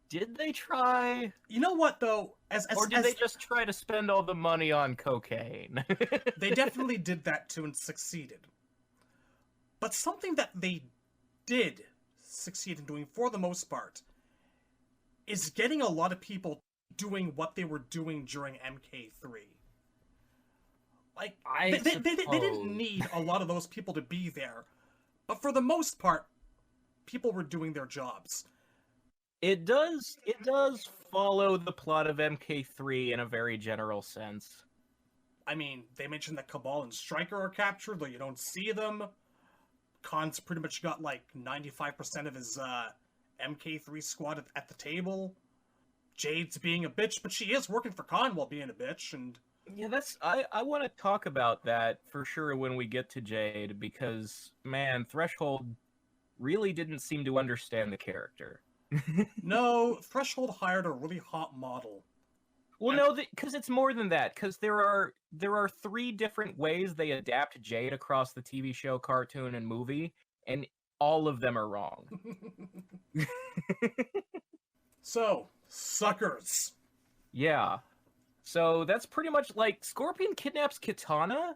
Did they try? You know what, though? Or did they just try to spend all the money on cocaine? They definitely did that too and succeeded. But something that they did succeed in doing, for the most part, is getting a lot of people doing what they were doing during MK3. Like, they didn't need a lot of those people to be there. But for the most part, people were doing their jobs. It does follow the plot of MK3 in a very general sense. I mean, they mentioned that Cabal and Stryker are captured, though you don't see them. Khan's pretty much got like 95% of his MK3 squad at the table. Jade's being a bitch, but she is working for Khan while being a bitch, and... Yeah, I want to talk about that for sure when we get to Jade, because, man, Threshold really didn't seem to understand the character. No, Threshold hired a really hot model. Well, no, because it's more than that, because there are 3 different ways they adapt Jade across the TV show, cartoon, and movie, and all of them are wrong. So, suckers. Yeah. So that's pretty much like Scorpion kidnaps Kitana,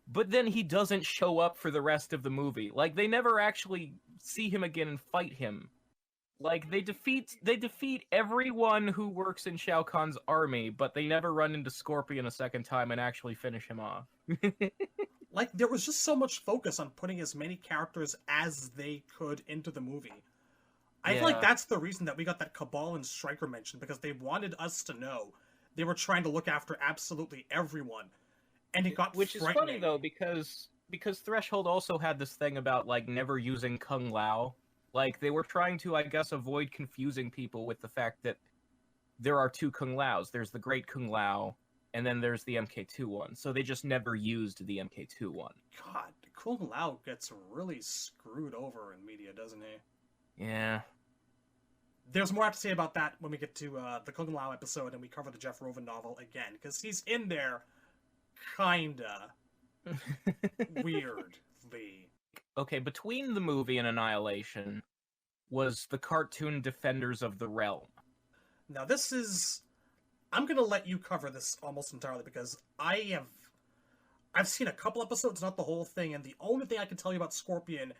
but then he doesn't show up for the rest of the movie. Like they never actually see him again and fight him. Like they defeat everyone who works in Shao Kahn's army, but they never run into Scorpion a second time and actually finish him off. Like there was just so much focus on putting as many characters as they could into the movie. I feel like that's the reason that we got that Cabal and Stryker mention, because they wanted us to know they were trying to look after absolutely everyone, and it got Which is funny though, because Threshold also had this thing about like never using Kung Lao. Like they were trying to, I guess, avoid confusing people with the fact that there are 2 Kung Laos. There's the Great Kung Lao, and then there's the MK2 one. So they just never used the MK2 one. God, Kung Lao gets really screwed over in media, doesn't he? Yeah. there's more I have to say about that when we get to the Kung Lao episode and we cover the Jeff Roven novel again, because he's in there kinda weirdly. Okay, between the movie and Annihilation was the cartoon Defenders of the Realm. Now this is... I'm gonna let you cover this almost entirely, because I've seen a couple episodes, not the whole thing, and the only thing I can tell you about Scorpion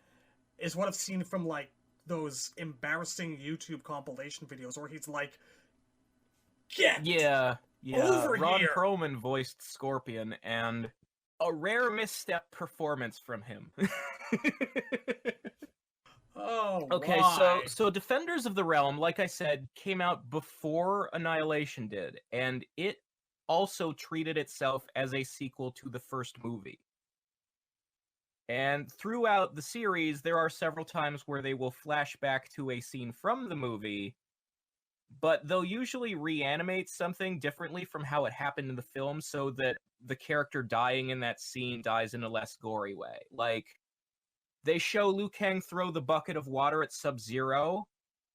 is what I've seen from, like, those embarrassing YouTube compilation videos where he's like, "Get Yeah, over Ron here!" Perlman voiced Scorpion, and a rare misstep performance from him. Oh, Okay, why? so Defenders of the Realm, like I said, came out before Annihilation did, and it also treated itself as a sequel to the first movie. And throughout the series, there are several times where they will flash back to a scene from the movie, but they'll usually reanimate something differently from how it happened in the film so that the character dying in that scene dies in a less gory way. Like, they show Liu Kang throw the bucket of water at Sub-Zero,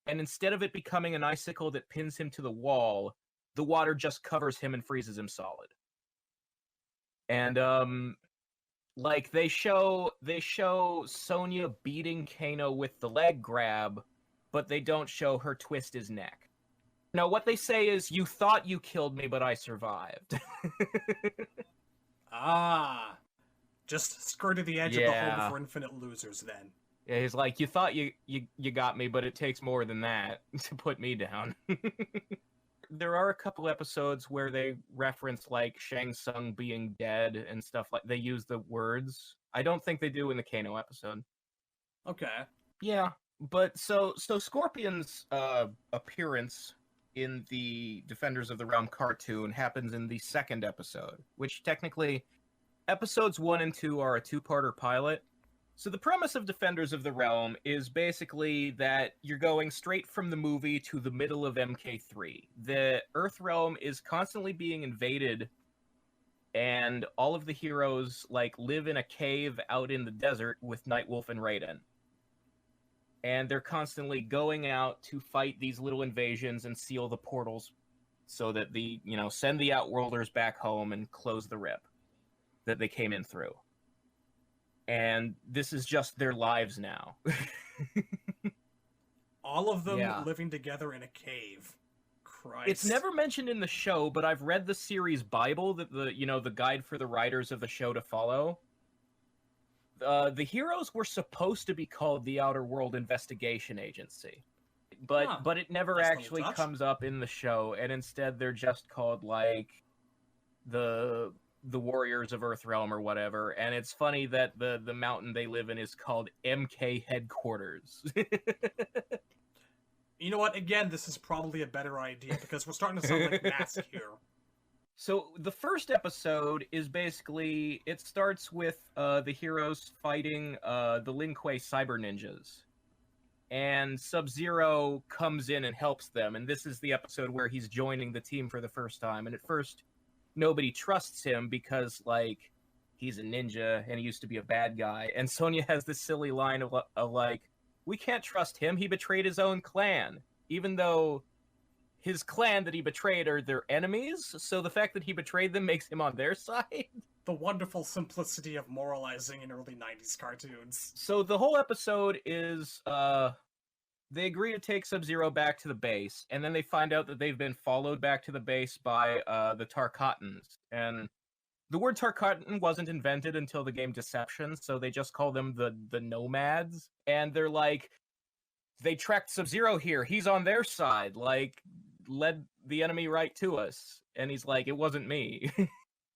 and instead of it becoming an icicle that pins him to the wall, the water just covers him and freezes him solid. And like they show Sonya beating Kano with the leg grab, but they don't show her twist his neck. No, what they say is, "You thought you killed me, but I survived." Ah, just skirted the edge of the Home Yeah. for Infinite Losers then. Yeah, he's like, "You thought you got me, but it takes more than that to put me down." There are a couple episodes where they reference like Shang Tsung being dead and stuff like they use the words. I don't think they do in the Kano episode. Okay. Yeah, but so Scorpion's appearance in the Defenders of the Realm cartoon happens in the second episode, which technically episodes 1 and 2 are a two-parter pilot. So the premise of Defenders of the Realm is basically that you're going straight from the movie to the middle of MK3. The Earth Realm is constantly being invaded, and all of the heroes like live in a cave out in the desert with Nightwolf and Raiden. And they're constantly going out to fight these little invasions and seal the portals so that send the Outworlders back home and close the rip that they came in through. And this is just their lives now. All of them Yeah. living together in a cave. Christ. It's never mentioned in the show, but I've read the series Bible, that the guide for the writers of the show to follow. The heroes were supposed to be called the Outer World Investigation Agency, but it never Nice little actually touch. comes up in the show, and instead they're just called like the Warriors of Earthrealm or whatever. And it's funny that the mountain they live in is called MK Headquarters. You know what? Again, this is probably a better idea because we're starting to sound like Mask here. So the first episode is basically, it starts with the heroes fighting the Lin Kuei cyber ninjas. And Sub-Zero comes in and helps them, and this is the episode where he's joining the team for the first time. And at first, nobody trusts him because, like, he's a ninja and he used to be a bad guy. And Sonya has this silly line of like, "We can't trust him, he betrayed his own clan," even though his clan that he betrayed are their enemies, so the fact that he betrayed them makes him on their side. The wonderful simplicity of moralizing in early 90s cartoons. So the whole episode is, they agree to take Sub-Zero back to the base, and then they find out that they've been followed back to the base by the Tarkatans. And the word Tarkatan wasn't invented until the game Deception, so they just call them the Nomads. And they're like, they tracked Sub-Zero here, he's on their side, like, led the enemy right to us. And he's like, "It wasn't me."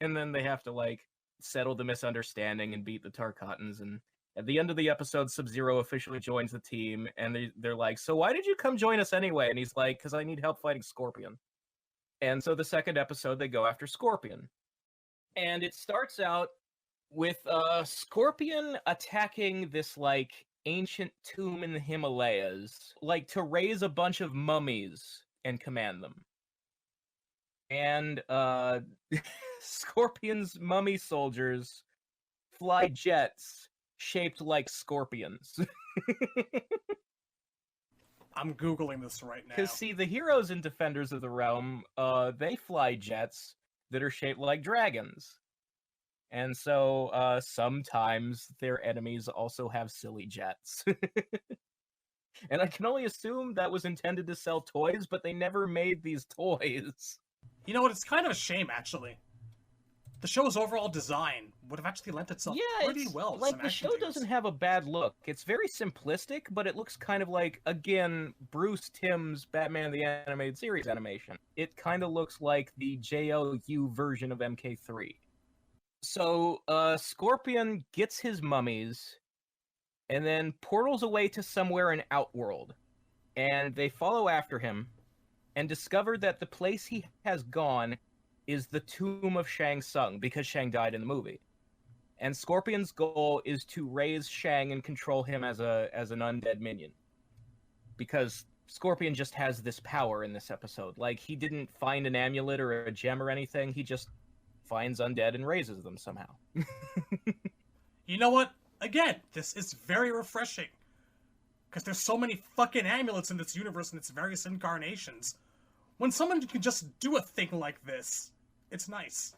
And then they have to, like, settle the misunderstanding and beat the Tarkatans. And at the end of the episode, Sub-Zero officially joins the team, and they're like, "So why did you come join us anyway?" And he's like, "Because I need help fighting Scorpion." And so the second episode, they go after Scorpion. And it starts out with Scorpion attacking this, like, ancient tomb in the Himalayas, like, to raise a bunch of mummies and command them. And Scorpion's mummy soldiers fly jets shaped like scorpions. I'm Googling this right now. Because, see, the heroes and defenders of the realm, they fly jets that are shaped like dragons. And so, sometimes their enemies also have silly jets. And I can only assume that was intended to sell toys, but they never made these toys. You know what? It's kind of a shame, actually. The show's overall design would have actually lent itself pretty well to like some the action show figures. doesn't have a bad look. It's very simplistic, but it looks kind of like, again, Bruce Timm's Batman the Animated Series animation. It kind of looks like the JLU version of MK3. So, Scorpion gets his mummies, and then portals away to somewhere in Outworld. And they follow after him, and discover that the place he has gone is the tomb of Shang Tsung, because Shang died in the movie. And Scorpion's goal is to raise Shang and control him as an undead minion. Because Scorpion just has this power in this episode. Like, he didn't find an amulet or a gem or anything, he just finds undead and raises them somehow. You know what? Again, this is very refreshing. Because there's so many fucking amulets in this universe in its various incarnations. When someone can just do a thing like this, it's nice.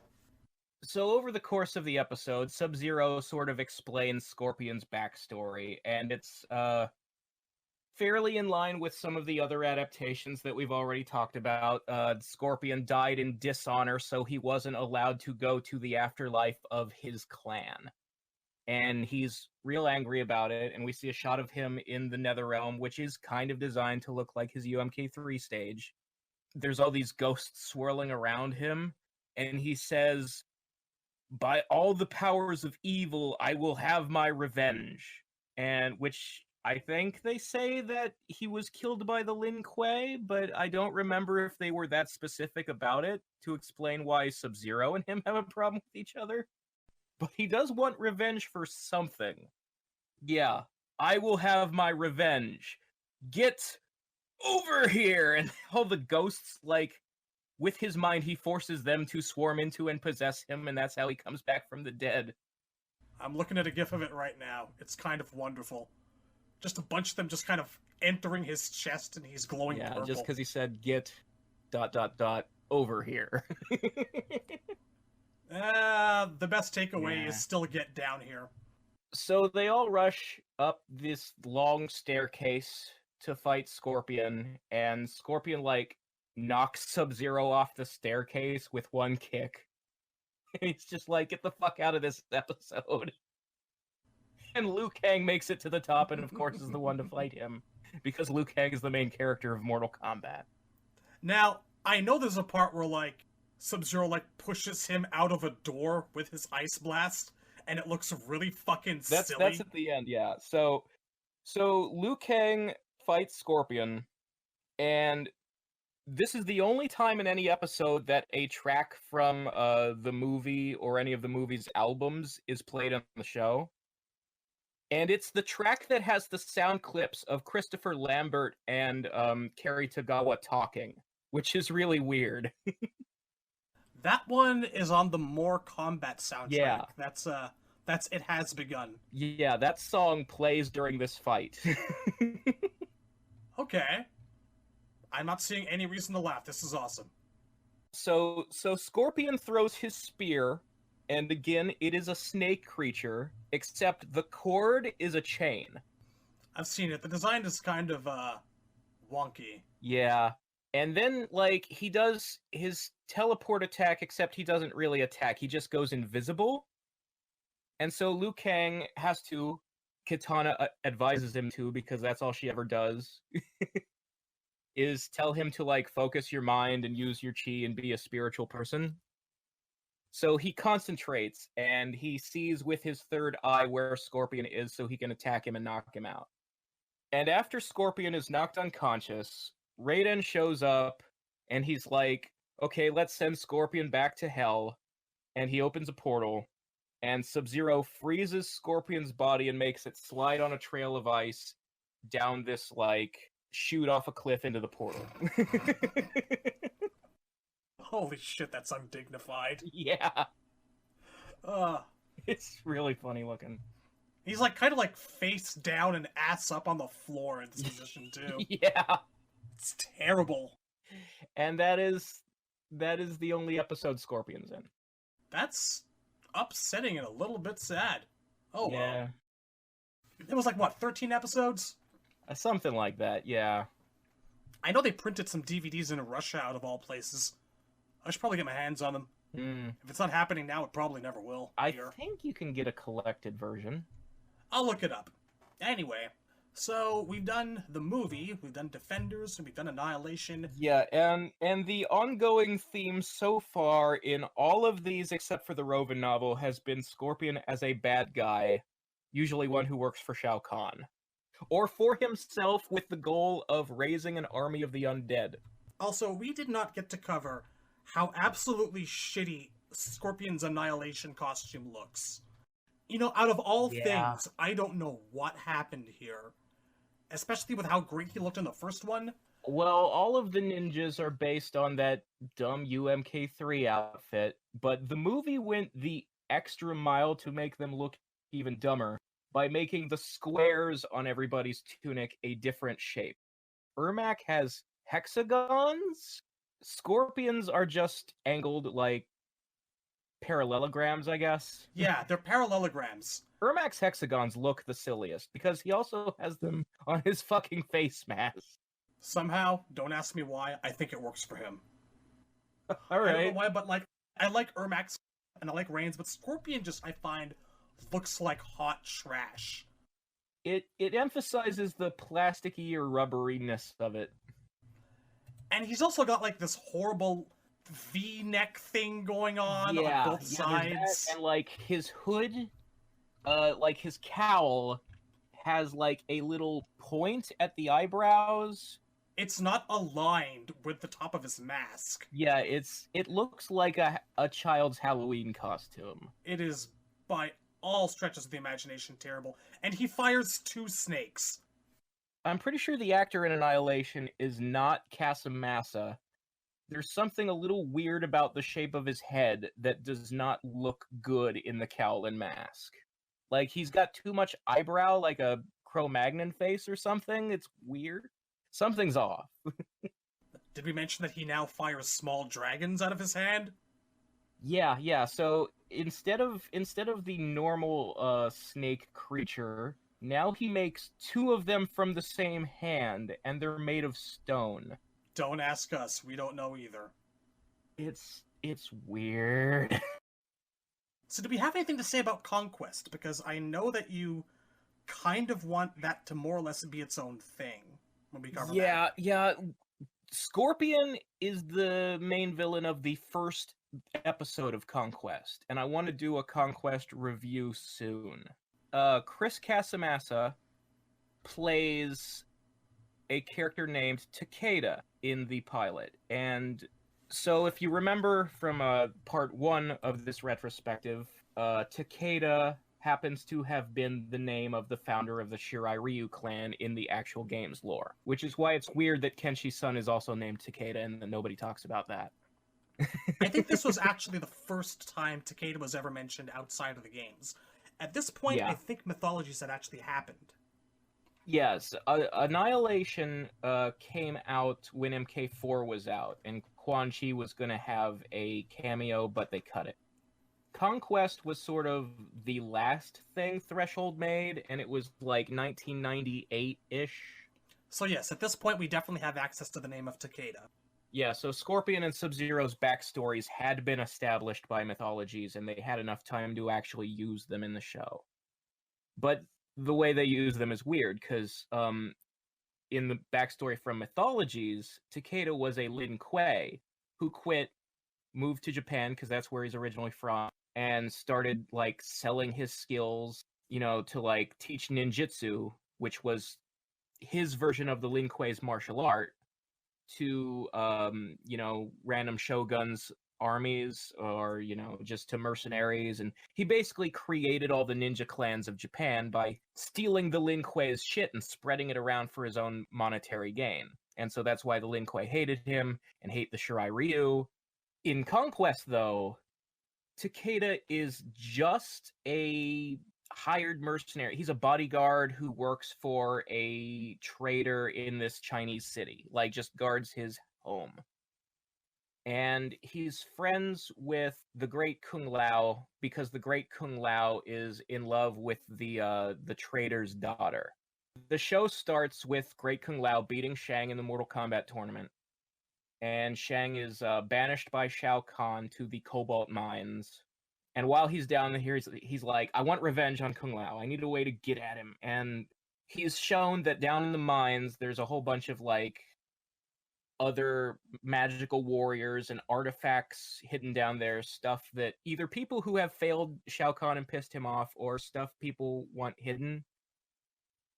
So over the course of the episode, Sub-Zero sort of explains Scorpion's backstory, and it's fairly in line with some of the other adaptations that we've already talked about. Scorpion died in dishonor, so he wasn't allowed to go to the afterlife of his clan. And he's real angry about it, and we see a shot of him in the Netherrealm, which is kind of designed to look like his UMK3 stage. There's all these ghosts swirling around him, and he says, "By all the powers of evil, I will have my revenge." And which I think they say that he was killed by the Lin Kuei, but I don't remember if they were that specific about it to explain why Sub-Zero and him have a problem with each other. But he does want revenge for something. Yeah, I will have my revenge. Get over here! And all the ghosts, like, with his mind, he forces them to swarm into and possess him, and that's how he comes back from the dead. I'm looking at a gif of it right now. It's kind of wonderful. Just a bunch of them just kind of entering his chest, and he's glowing purple. Yeah, just because he said, get ... over here. The best takeaway is still get down here. So they all rush up this long staircase to fight Scorpion, and Scorpion, like, knocks Sub-Zero off the staircase with one kick. He's just like, get the fuck out of this episode. And Liu Kang makes it to the top and, of course, is the one to fight him. Because Liu Kang is the main character of Mortal Kombat. Now, I know there's a part where, like, Sub-Zero, like, pushes him out of a door with his ice blast, and it looks really fucking silly. That's at the end, yeah. So Liu Kang fights Scorpion, and this is the only time in any episode that a track from the movie or any of the movie's albums is played on the show. And it's the track that has the sound clips of Christopher Lambert and Cary Tagawa talking, which is really weird. That one is on the More Kombat soundtrack. Yeah. That's It Has Begun. Yeah, that song plays during this fight. Okay. I'm not seeing any reason to laugh. This is awesome. So Scorpion throws his spear, and again, it is a snake creature, except the cord is a chain. I've seen it. The design is kind of, wonky. Yeah. And then, like, he does his teleport attack, except he doesn't really attack. He just goes invisible. And so Liu Kang has to, Kitana advises him to, because that's all she ever does, is tell him to, like, focus your mind and use your chi and be a spiritual person. So he concentrates, and he sees with his third eye where Scorpion is so he can attack him and knock him out. And after Scorpion is knocked unconscious, Raiden shows up, and he's like, okay, let's send Scorpion back to hell. And he opens a portal, and Sub-Zero freezes Scorpion's body and makes it slide on a trail of ice down this, like, chute off a cliff into the portal. Holy shit, that's undignified. Yeah. It's really funny looking. He's like kind of like face down and ass up on the floor in this position too. Yeah. It's terrible. And that is the only episode Scorpion's in. That's upsetting and a little bit sad. Oh well. Yeah. It was like, what, 13 episodes? Something like that, yeah. I know they printed some DVDs in Russia out of all places. I should probably get my hands on them. If it's not happening now, it probably never will. I think you can get a collected version. I'll look it up. Anyway, so we've done the movie, we've done Defenders, and we've done Annihilation. Yeah, and the ongoing theme so far in all of these, except for the Rovan novel, has been Scorpion as a bad guy, usually one who works for Shao Kahn. Or for himself with the goal of raising an army of the undead. Also, we did not get to cover how absolutely shitty Scorpion's Annihilation costume looks. You know, out of all things, I don't know what happened here. Especially with how great he looked in the first one. Well, all of the ninjas are based on that dumb UMK3 outfit, but the movie went the extra mile to make them look even dumber by making the squares on everybody's tunic a different shape. Ermac has hexagons? Scorpions are just angled like parallelograms, I guess. Yeah, they're parallelograms. Ermac's hexagons look the silliest because he also has them on his fucking face mask. Somehow, don't ask me why, I think it works for him. All right. I don't know why, but like, I like Ermac's and I like Rain's, but Scorpion just, I find, looks like hot trash. It emphasizes the plasticky or rubberiness of it. And he's also got like this horrible V-neck thing going on both sides. And like his hood, like his cowl has like a little point at the eyebrows. It's not aligned with the top of his mask. Yeah, it looks like a child's Halloween costume. It is by all stretches of the imagination terrible. And he fires 2 snakes. I'm pretty sure the actor in Annihilation is not Casamassa. There's something a little weird about the shape of his head that does not look good in the cowl and mask. Like, he's got too much eyebrow, like a Cro-Magnon face or something. It's weird. Something's off. Did we mention that he now fires small dragons out of his hand? Yeah. So instead of the normal snake creature, now he makes 2 of them from the same hand, and they're made of stone. Don't ask us. We don't know either. It's weird. So do we have anything to say about Conquest? Because I know that you kind of want that to more or less be its own thing when we cover that. Yeah. Scorpion is the main villain of the first episode of Conquest, and I want to do a Conquest review soon. Chris Casamassa plays a character named Takeda in the pilot. And so if you remember from part 1 of this retrospective, Takeda happens to have been the name of the founder of the Shirai Ryu clan in the actual game's lore, which is why it's weird that Kenshi's son is also named Takeda and that nobody talks about that. I think this was actually the first time Takeda was ever mentioned outside of the games. At this point, I think mythologies had actually happened. Yes, Annihilation came out when MK4 was out, and Quan Chi was going to have a cameo, but they cut it. Conquest was sort of the last thing Threshold made, and it was like 1998-ish. So yes, at this point we definitely have access to the name of Takeda. Yeah, so Scorpion and Sub-Zero's backstories had been established by mythologies, and they had enough time to actually use them in the show. But the way they use them is weird, because in the backstory from mythologies, Takeda was a Lin Kuei who quit, moved to Japan, because that's where he's originally from, and started, like, selling his skills, you know, to, like, teach ninjutsu, which was his version of the Lin Kuei's martial art, to, you know, random shoguns' armies, or, you know, just to mercenaries. And he basically created all the ninja clans of Japan by stealing the Lin Kuei's shit and spreading it around for his own monetary gain. And so that's why the Lin Kuei hated him and hate the Shirai Ryu. In Conquest, though, Takeda is just a hired mercenary. He's a bodyguard who works for a trader in this Chinese city, like just guards his home. And he's friends with the great Kung Lao because the great Kung Lao is in love with the trader's daughter. The show starts with great Kung Lao beating Shang in the Mortal Kombat tournament, and Shang is banished by Shao Kahn to the Cobalt Mines. And while he's down here, he's like, I want revenge on Kung Lao. I need a way to get at him. And he's shown that down in the mines, there's a whole bunch of, like, other magical warriors and artifacts hidden down there, stuff that either people who have failed Shao Kahn and pissed him off, or stuff people want hidden.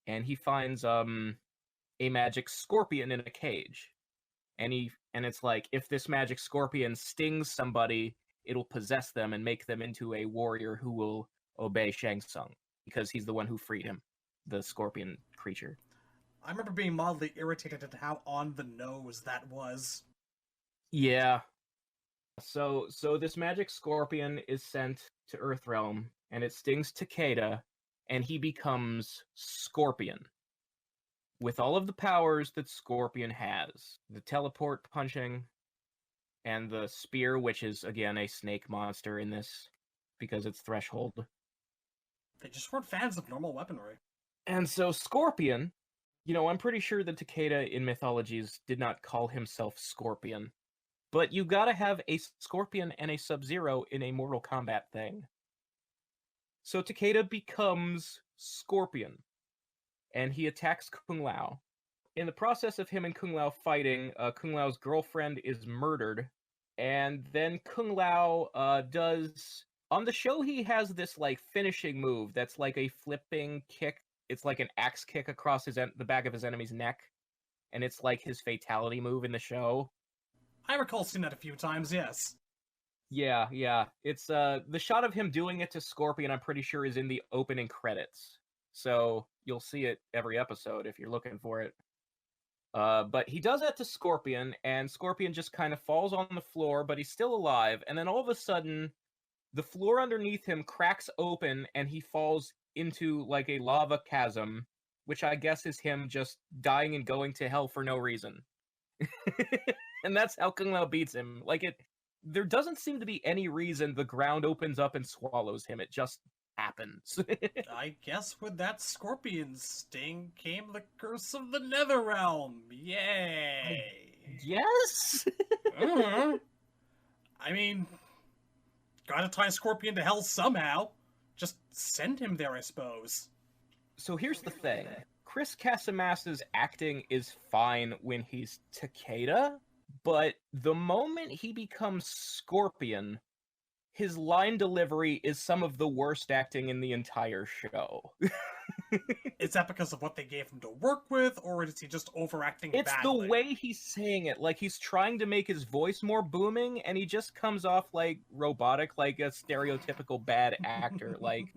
And he finds a magic scorpion in a cage. And it's like, if this magic scorpion stings somebody, it'll possess them and make them into a warrior who will obey Shang Tsung, because he's the one who freed him, the scorpion creature. I remember being mildly irritated at how on the nose that was. Yeah. So this magic scorpion is sent to Earthrealm, and it stings Takeda, and he becomes Scorpion. With all of the powers that Scorpion has. The teleport punching, and the spear, which is, again, a snake monster in this, because it's Threshold. They just weren't fans of normal weaponry. And so Scorpion, I'm pretty sure that Takeda in Mythologies did not call himself Scorpion. But you gotta have a Scorpion and a Sub-Zero in a Mortal Kombat thing. So Takeda becomes Scorpion, and he attacks Kung Lao. In the process of him and Kung Lao fighting, Kung Lao's girlfriend is murdered, and then Kung Lao does... On the show, he has this, like, finishing move that's like a flipping kick. It's like an axe kick across the back of his enemy's neck, and it's like his fatality move in the show. I recall seeing that a few times, yes. Yeah. It's the shot of him doing it to Scorpion, I'm pretty sure, is in the opening credits. So you'll see it every episode if you're looking for it. But he does that to Scorpion, and Scorpion just kind of falls on the floor, but he's still alive, and then all of a sudden, the floor underneath him cracks open, and he falls into, like, a lava chasm, which I guess is him just dying and going to hell for no reason. And that's how Kung Lao beats him. There doesn't seem to be any reason the ground opens up and swallows him. It just happens. I guess with that scorpion sting came the curse of the Netherrealm. Yay! Yes? Mm-hmm. I mean, gotta tie Scorpion to hell somehow. Just send him there, I suppose. So here's the thing. Chris Casamassa's acting is fine when he's Takeda, but the moment he becomes Scorpion, his line delivery is some of the worst acting in the entire show. Is that because of what they gave him to work with, or is he just overacting It's badly? the way he's saying it. Like, he's trying to make his voice more booming, and he just comes off, like, robotic, like a stereotypical bad actor. Like,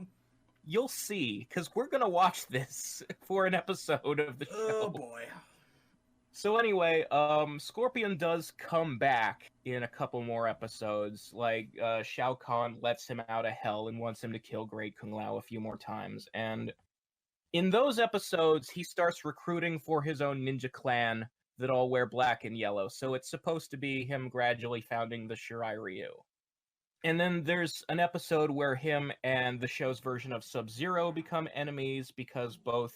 you'll see, because we're gonna watch this for an episode of the show. Oh, boy. So anyway, Scorpion does come back in a couple more episodes. Like, Shao Kahn lets him out of hell and wants him to kill Great Kung Lao a few more times. And in those episodes, he starts recruiting for his own ninja clan that all wear black and yellow. So it's supposed to be him gradually founding the Shirai Ryu. And then there's an episode where him and the show's version of Sub-Zero become enemies because both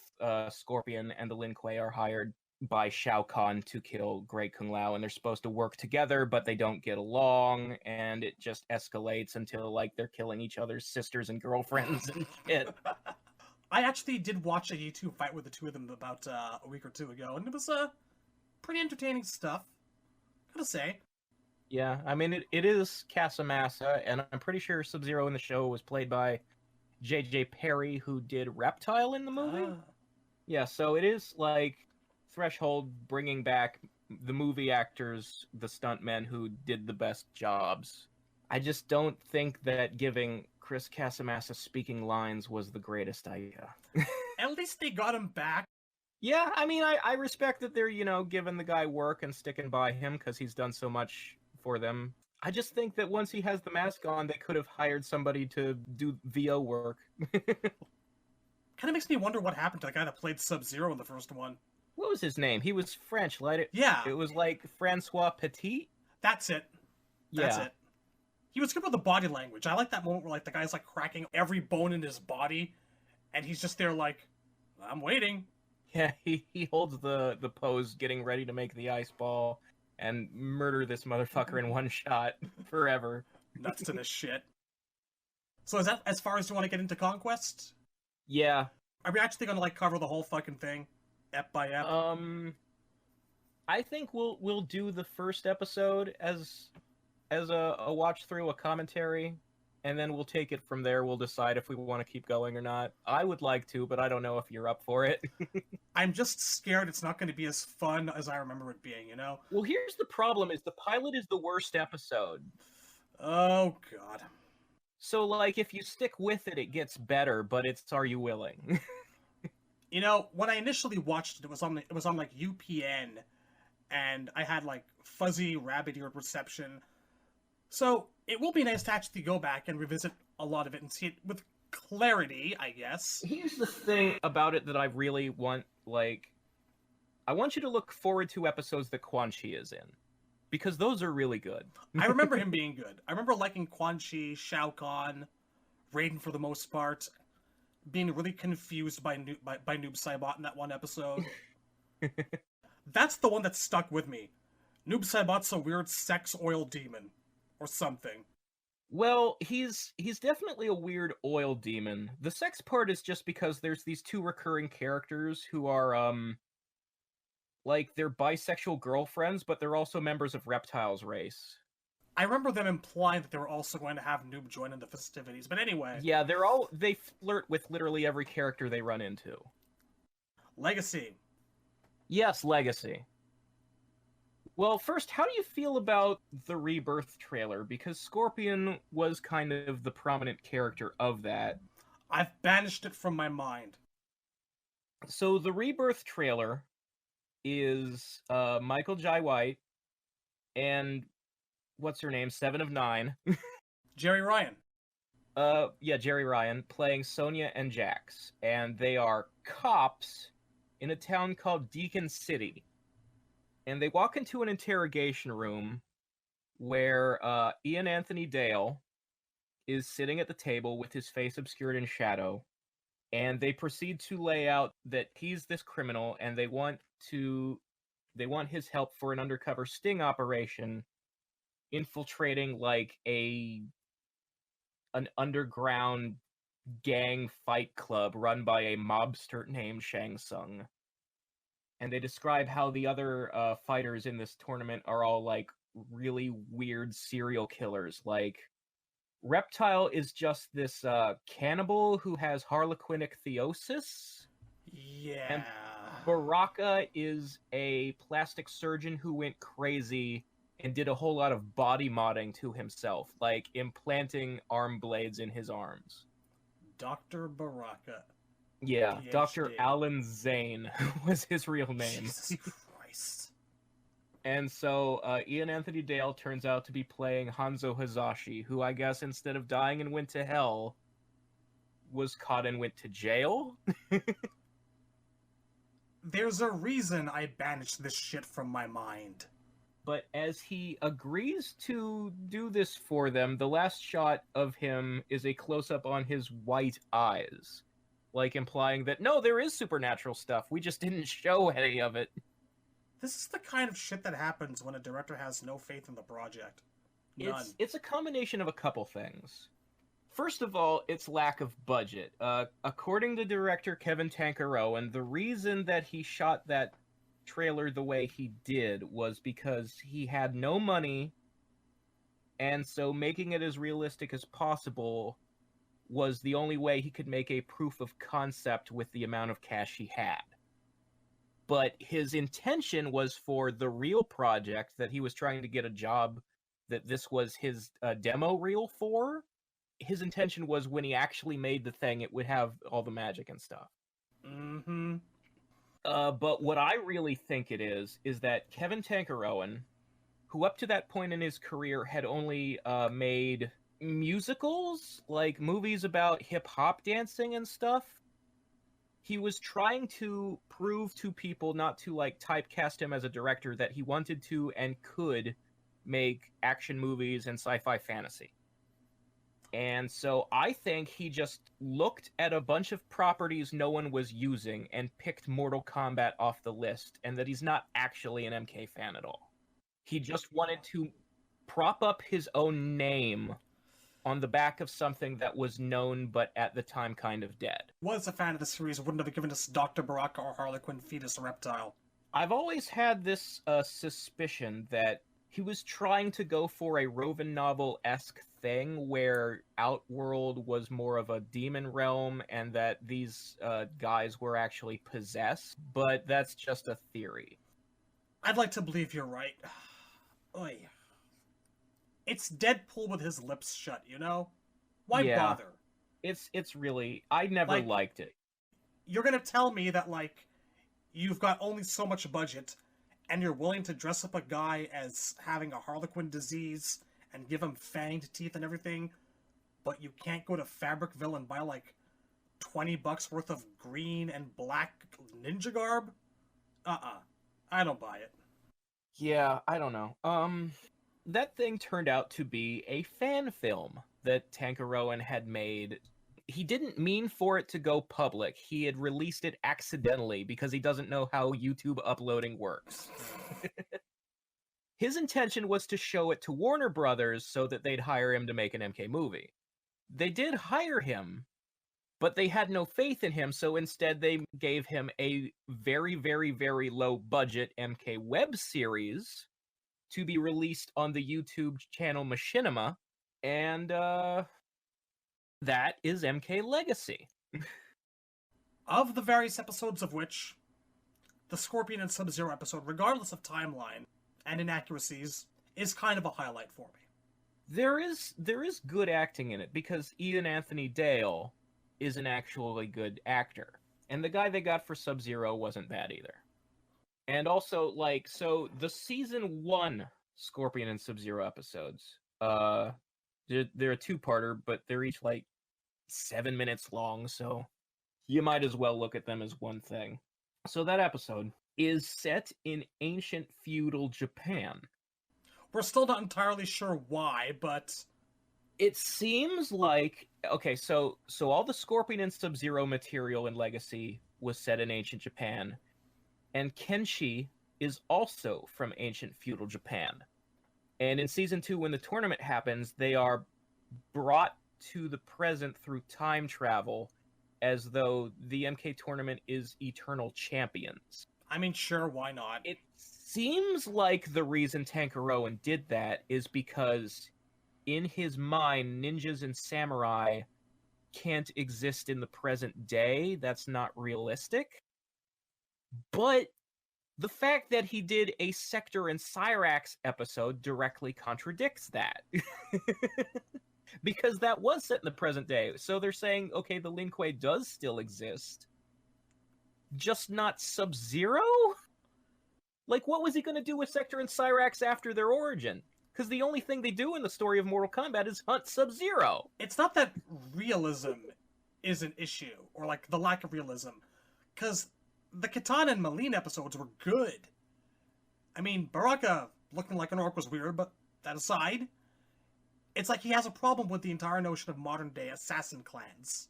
Scorpion and the Lin Kuei are hired by Shao Kahn to kill Great Kung Lao, and they're supposed to work together, but they don't get along, and it just escalates until, like, they're killing each other's sisters and girlfriends and shit. I actually did watch a YouTube fight with the two of them about a week or two ago, and it was pretty entertaining stuff, gotta say. Yeah, I mean, it is Casamassa, and I'm pretty sure Sub-Zero in the show was played by J.J. Perry, who did Reptile in the movie. Yeah, so it is, like, Threshold bringing back the movie actors, the stuntmen who did the best jobs. I just don't think that giving Chris Casamassa speaking lines was the greatest idea. At least they got him back. Yeah, I mean, I respect that they're, giving the guy work and sticking by him because he's done so much for them. I just think that once he has the mask on, they could have hired somebody to do VO work. Kind of makes me wonder what happened to the guy that played Sub-Zero in the first one. What was his name? He was French, right? Yeah, It was like Francois Petit? that's it. That's Yeah. it. He was good with the body language. I like that moment where like the guy's like cracking every bone in his body, and he's just there like, I'm waiting. Yeah, he holds the pose getting ready to make the ice ball and murder this motherfucker in one shot forever. Nuts to this shit. So is that as far as you want to get into Conquest? Yeah. Are we actually gonna like cover the whole fucking thing, ep by ep? I think we'll do the first episode as a watch through, a commentary, and then we'll take it from there. We'll decide if we want to keep going or not. I would like to, but I don't know if you're up for it. I'm just scared it's not going to be as fun as I remember it being, you know? Well, here's the problem: is the pilot is the worst episode. Oh god. So, like, if you stick with it, it gets better. But it's are you willing? You know, when I initially watched it, it was on like UPN, and I had like fuzzy rabbit-eared reception. So it will be nice to actually go back and revisit a lot of it and see it with clarity, I guess. Here's the thing about it that I really want, like, I want you to look forward to episodes that Quan Chi is in, because those are really good. I remember him being good. I remember liking Quan Chi, Shao Kahn, Raiden for the most part, being really confused by Noob Saibot in that one episode. That's the one that stuck with me. Noob Saibot's a weird sex oil demon. Or something. Well, he's definitely a weird oil demon. The sex part is just because there's these two recurring characters who are like they're bisexual girlfriends, but they're also members of Reptile's race. I remember them implying that they were also going to have Noob join in the festivities, but anyway. Yeah, they flirt with literally every character they run into. Legacy. Yes, Legacy. Well, first, how do you feel about the Rebirth trailer? Because Scorpion was kind of the prominent character of that. I've banished it from my mind. So the Rebirth trailer is Michael Jai White and what's her name? 7 of 9. Jerry Ryan. Yeah, Jerry Ryan playing Sonya and Jax, and they are cops in a town called Deacon City. And they walk into an interrogation room where Ian Anthony Dale is sitting at the table with his face obscured in shadow, and they proceed to lay out that he's this criminal, and they want his help for an undercover sting operation, infiltrating like an underground gang fight club run by a mobster named Shang Tsung. And they describe how the other fighters in this tournament are all like really weird serial killers. Like Reptile is just this cannibal who has harlequinic theosis. Yeah. And Baraka is a plastic surgeon who went crazy and did a whole lot of body modding to himself, like implanting arm blades in his arms. Dr. Baraka. Yeah, PhD. Dr. Alan Zane was his real name. Jesus Christ. And so Ian Anthony Dale turns out to be playing Hanzo Hazashi, who I guess instead of dying and went to hell, was caught and went to jail. There's a reason I banished this shit from my mind. But as he agrees to do this for them, the last shot of him is a close-up on his white eyes. Like implying that, no, there is supernatural stuff, we just didn't show any of it. This is the kind of shit that happens when a director has no faith in the project. None. It's a combination of a couple things. First of all, it's lack of budget. According to director Kevin Tankerowen, the reason that he shot that trailer the way he did was because he had no money, and so making it as realistic as possible was the only way he could make a proof of concept with the amount of cash he had. But his intention was for the real project that he was trying to get a job that this was his demo reel for. His intention was when he actually made the thing, it would have all the magic and stuff. Mm-hmm. But what I really think it is that Kevin Tankerowen who up to that point in his career had only made musicals, like movies about hip-hop dancing and stuff. He was trying to prove to people not to like typecast him as a director, that he wanted to and could make action movies and sci-fi fantasy. And so I think he just looked at a bunch of properties no one was using and picked Mortal Kombat off the list, and that he's not actually an MK fan at all. He just wanted to prop up his own name on the back of something that was known but at the time kind of dead. Was a fan of the series, wouldn't have given us Dr. Baraka or Harley Quinn Fetus or Reptile. I've always had this suspicion that he was trying to go for a Rovan novel-esque thing where Outworld was more of a demon realm and that these guys were actually possessed, but that's just a theory. I'd like to believe you're right. Oy. It's Deadpool with his lips shut, you know? Why bother? It's really... I never liked it. You're gonna tell me that, like, you've got only so much budget, and you're willing to dress up a guy as having a Harlequin disease and give him fanged teeth and everything, but you can't go to Fabricville and buy, like, $20 worth of green and black ninja garb? I don't buy it. Yeah, I don't know. That thing turned out to be a fan film that Tankaroen had made. He didn't mean for it to go public. He had released it accidentally because he doesn't know how YouTube uploading works. His intention was to show it to Warner Brothers so that they'd hire him to make an MK movie. They did hire him, but they had no faith in him, so instead they gave him a very, very, very low budget MK web series to be released on the YouTube channel Machinima, and that is MK Legacy. Of the various episodes of which, the Scorpion and Sub-Zero episode, regardless of timeline and inaccuracies, is kind of a highlight for me. There is good acting in it, because Ian Anthony Dale is an actually good actor. And the guy they got for Sub-Zero wasn't bad either. And also, like, so the season 1 Scorpion and Sub-Zero episodes, they're a two-parter, but they're each like 7 minutes long, so you might as well look at them as one thing. So that episode is set in ancient feudal Japan. We're still not entirely sure why, but it seems like, okay, so all the Scorpion and Sub-Zero material in Legacy was set in ancient Japan, and Kenshi is also from ancient feudal Japan. And in Season 2, when the tournament happens, they are brought to the present through time travel, as though the MK tournament is Eternal Champions. I mean, sure, why not? It seems like the reason Tankaroen did that is because in his mind, ninjas and samurai can't exist in the present day. That's not realistic. But the fact that he did a Sector and Cyrax episode directly contradicts that. Because that was set in the present day. So they're saying, okay, the Lin Kuei does still exist, just not Sub-Zero? Like, what was he going to do with Sector and Cyrax after their origin? Because the only thing they do in the story of Mortal Kombat is hunt Sub-Zero. It's not that realism is an issue, or, like, the lack of realism. Because the Kitana and Malene episodes were good. I mean, Baraka looking like an orc was weird, but that aside, it's like he has a problem with the entire notion of modern-day assassin clans.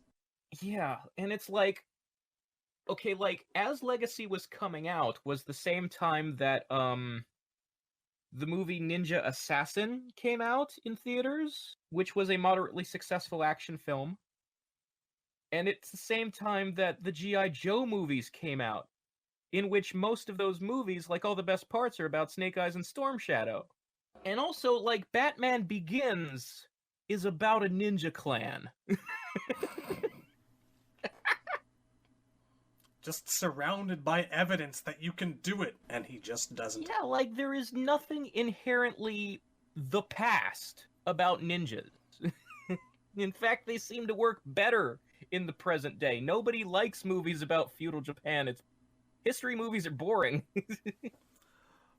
Yeah, and it's like, okay, like, as Legacy was coming out was the same time that, the movie Ninja Assassin came out in theaters, which was a moderately successful action film. And it's the same time that the G.I. Joe movies came out, in which most of those movies, like all the best parts, are about Snake Eyes and Storm Shadow. And also, like, Batman Begins is about a ninja clan. Just surrounded by evidence that you can do it, and he just doesn't. Yeah, like, there is nothing inherently the past about ninjas. In fact, they seem to work better in the present day. Nobody likes movies about feudal Japan. History movies are boring.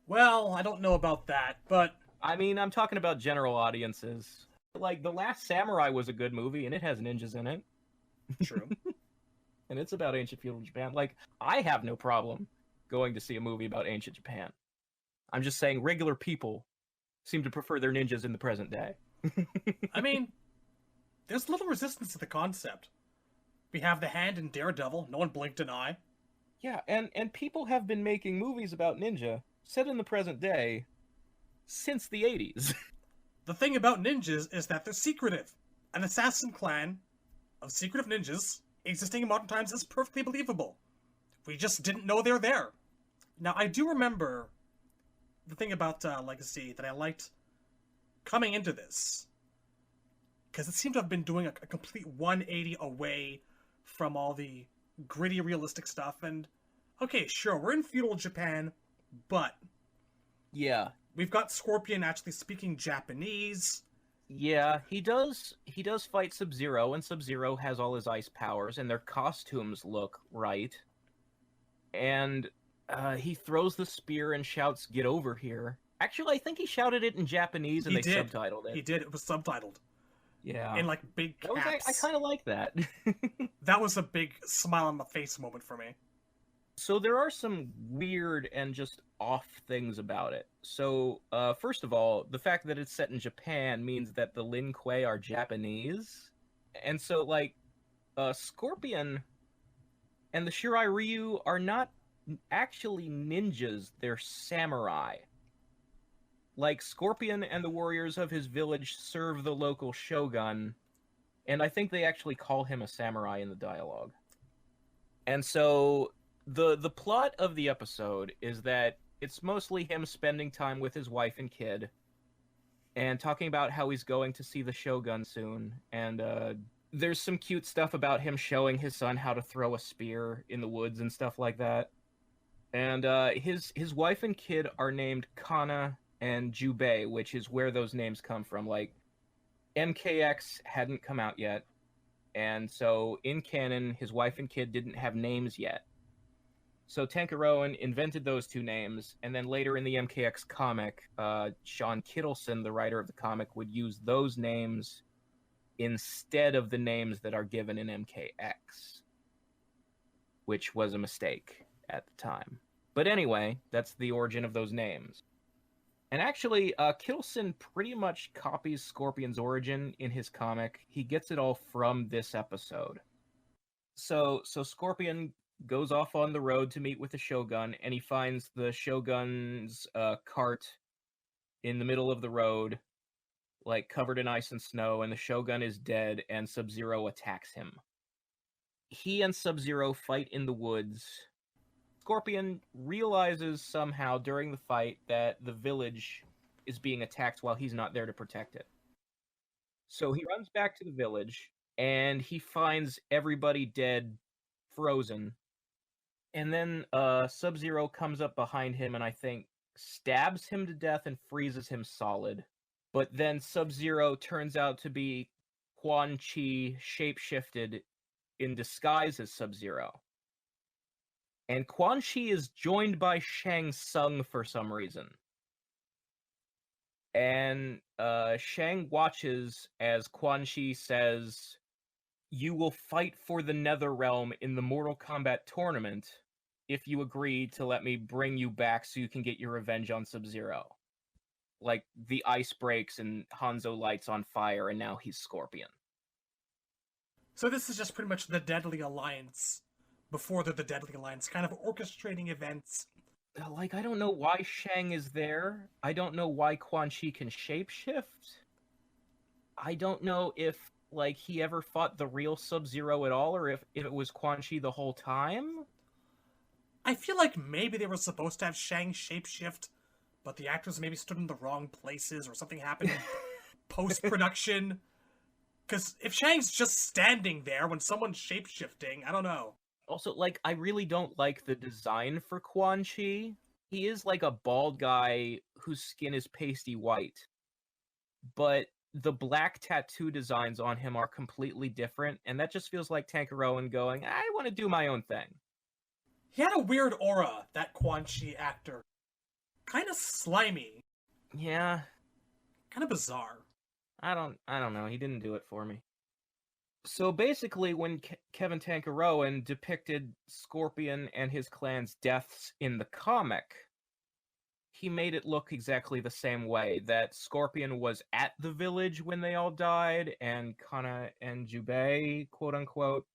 Well, I don't know about that, but I mean, I'm talking about general audiences. Like, The Last Samurai was a good movie, and it has ninjas in it. true. And it's about ancient feudal Japan. Like, I have no problem going to see a movie about ancient Japan. I'm just saying regular people seem to prefer their ninjas in the present day. I mean, there's little resistance to the concept. We have the Hand in Daredevil. No one blinked an eye. Yeah, and people have been making movies about ninja set in the present day since the 80s. The thing about ninjas is that they're secretive. An assassin clan of secretive ninjas existing in modern times is perfectly believable. We just didn't know they're there. Now, I do remember the thing about Legacy that I liked coming into this, because it seemed to have been doing a complete 180 away from all the gritty, realistic stuff. And okay, sure, we're in feudal Japan, but Yeah. we've got Scorpion actually speaking Japanese. Yeah, he does fight Sub-Zero, and Sub-Zero has all his ice powers, and their costumes look right. And he throws the spear and shouts, "Get over here." Actually, I think he shouted it in Japanese, and He they did. subtitled it. He did. It was subtitled Yeah. in like big That was, caps. I kind of like that. That was a big smile on the face moment for me. So there are some weird and just off things about it. So, first of all, the fact that it's set in Japan means that the Lin Kuei are Japanese. And so, like, Scorpion and the Shirai Ryu are not actually ninjas, they're samurai. Like, Scorpion and the warriors of his village serve the local shogun, and I think they actually call him a samurai in the dialogue. And so the plot of the episode is that it's mostly him spending time with his wife and kid and talking about how he's going to see the shogun soon. And there's some cute stuff about him showing his son how to throw a spear in the woods and stuff like that. And his wife and kid are named Kana and Jubei, which is where those names come from. Like, MKX hadn't come out yet, and so in canon, his wife and kid didn't have names yet. So Tankerowan invented those two names, and then later in the MKX comic, Sean Kittleson, the writer of the comic, would use those names instead of the names that are given in MKX, which was a mistake at the time. But anyway, that's the origin of those names. And actually, Kittleson pretty much copies Scorpion's origin in his comic. He gets it all from this episode. So Scorpion goes off on the road to meet with the Shogun, and he finds the Shogun's cart in the middle of the road, like covered in ice and snow, and the Shogun is dead, and Sub-Zero attacks him. He and Sub-Zero fight in the woods. Scorpion realizes somehow during the fight that the village is being attacked while he's not there to protect it. So he runs back to the village, and he finds everybody dead, frozen. And then Sub-Zero comes up behind him and I think stabs him to death and freezes him solid. But then Sub-Zero turns out to be Quan Chi shapeshifted in disguise as Sub-Zero. And Quan Chi is joined by Shang Tsung for some reason. And Shang watches as Quan Chi says, "You will fight for the Nether Realm in the Mortal Kombat tournament if you agree to let me bring you back so you can get your revenge on Sub-Zero." Like, the ice breaks and Hanzo lights on fire and now he's Scorpion. So this is just pretty much the Deadly Alliance before they're the Deadly Alliance, kind of orchestrating events. Like, I don't know why Shang is there. I don't know why Quan Chi can shapeshift. I don't know if, like, he ever fought the real Sub-Zero at all, or if it was Quan Chi the whole time. I feel like maybe they were supposed to have Shang shapeshift, but the actors maybe stood in the wrong places or something happened in post-production. Because if Shang's just standing there when someone's shapeshifting, I don't know. Also, like, I really don't like the design for Quan Chi. He is like a bald guy whose skin is pasty white. But the black tattoo designs on him are completely different, and that just feels like Tankerowan going, I want to do my own thing. He had a weird aura, that Quan Chi actor. kind of slimy, Yeah, kind of bizarre. I don't know. He didn't do it for me. So basically, when Kevin Tankerowen depicted Scorpion and his clan's deaths in the comic, he made it look exactly the same way. That Scorpion was at the village when they all died, and Kana and Jubei, quote unquote,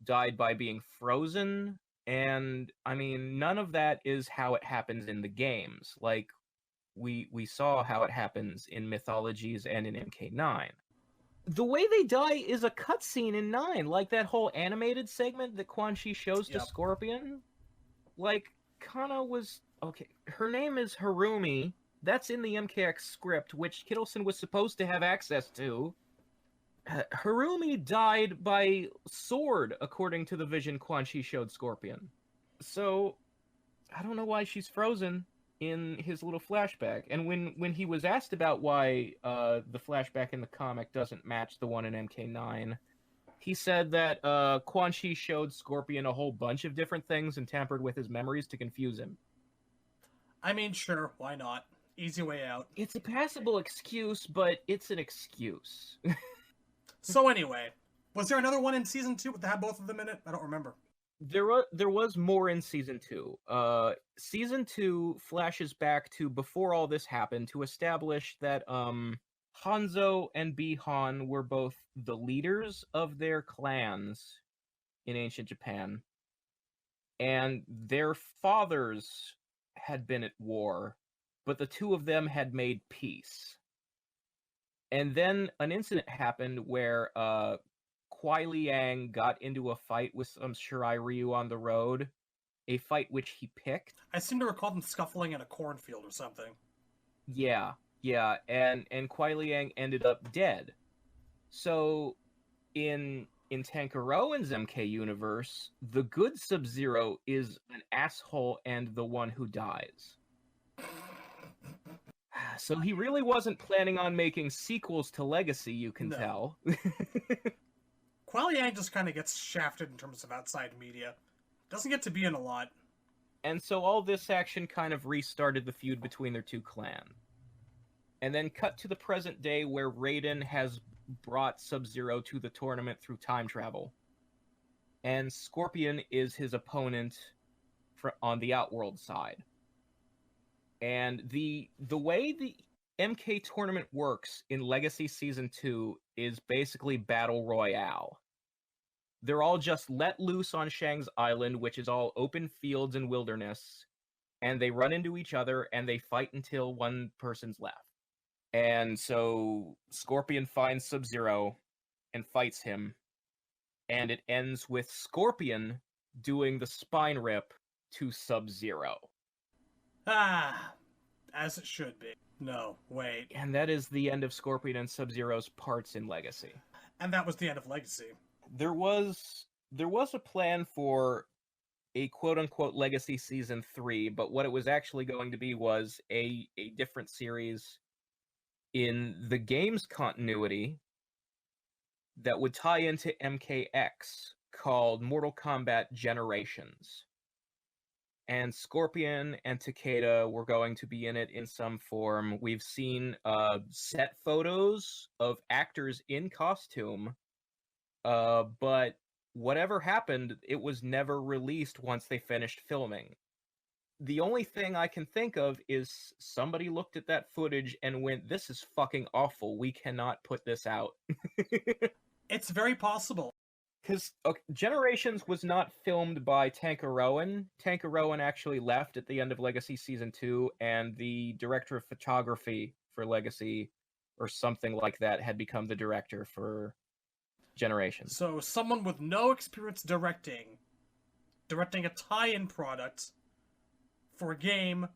died by being frozen. And I mean, none of that is how it happens in the games. Like we saw how it happens in Mythologies and in MK9. The way they die is a cutscene in 9, like that whole animated segment that Quan Chi shows to Yep. Scorpion. Like, Kana was... Okay, her name is Harumi. That's in the MKX script, which Kittleson was supposed to have access to. Harumi died by sword, according to the vision Quan Chi showed Scorpion. So, I don't know why she's frozen in his little flashback. And when he was asked about why the flashback in the comic doesn't match the one in MK9, he said that Quan Chi showed Scorpion a whole bunch of different things and tampered with his memories to confuse him. I mean, sure, why not? Easy way out. It's a passable excuse, but it's an excuse. So anyway, was there another one in Season 2 that had both of them in it? I don't remember. There was more in Season 2. Season 2 flashes back to before all this happened to establish that Hanzo and Bi-Han were both the leaders of their clans in ancient Japan, and their fathers had been at war, but the two of them had made peace. And then an incident happened where Kuai Liang got into a fight with some Shirai Ryu on the road, a fight which he picked. I seem to recall them scuffling in a cornfield or something. Yeah, and Kuai Liang ended up dead. So in Tankerowen's MK universe, the good Sub-Zero is an asshole and the one who dies. So he really wasn't planning on making sequels to Legacy, you can tell. Kuai Liang just kind of gets shafted in terms of outside media. Doesn't get to be in a lot. And so all this action kind of restarted the feud between their two clans. And then cut to the present day where Raiden has brought Sub-Zero to the tournament through time travel. And Scorpion is his opponent on the Outworld side. And the way the MK tournament works in Legacy Season 2 is basically Battle Royale. They're all just let loose on Shang's Island, which is all open fields and wilderness, and they run into each other and they fight until one person's left. And so Scorpion finds Sub-Zero and fights him, and it ends with Scorpion doing the spine rip to Sub-Zero. Ah, as it should be. No, wait. And that is the end of Scorpion and Sub-Zero's parts in Legacy. And that was the end of Legacy. There was a plan for a quote-unquote Legacy Season 3, but what it was actually going to be was a different series in the game's continuity that would tie into MKX called Mortal Kombat Generations. And Scorpion and Takeda were going to be in it in some form. We've seen set photos of actors in costume, but whatever happened, it was never released once they finished filming. The only thing I can think of is somebody looked at that footage and went, "This is fucking awful. We cannot put this out." It's very possible. Because Generations was not filmed by Tankerowen. Tankerowen actually left at the end of Legacy Season 2, and the director of photography for Legacy, or something like that, had become the director for Generations. So someone with no experience directing a tie-in product for a game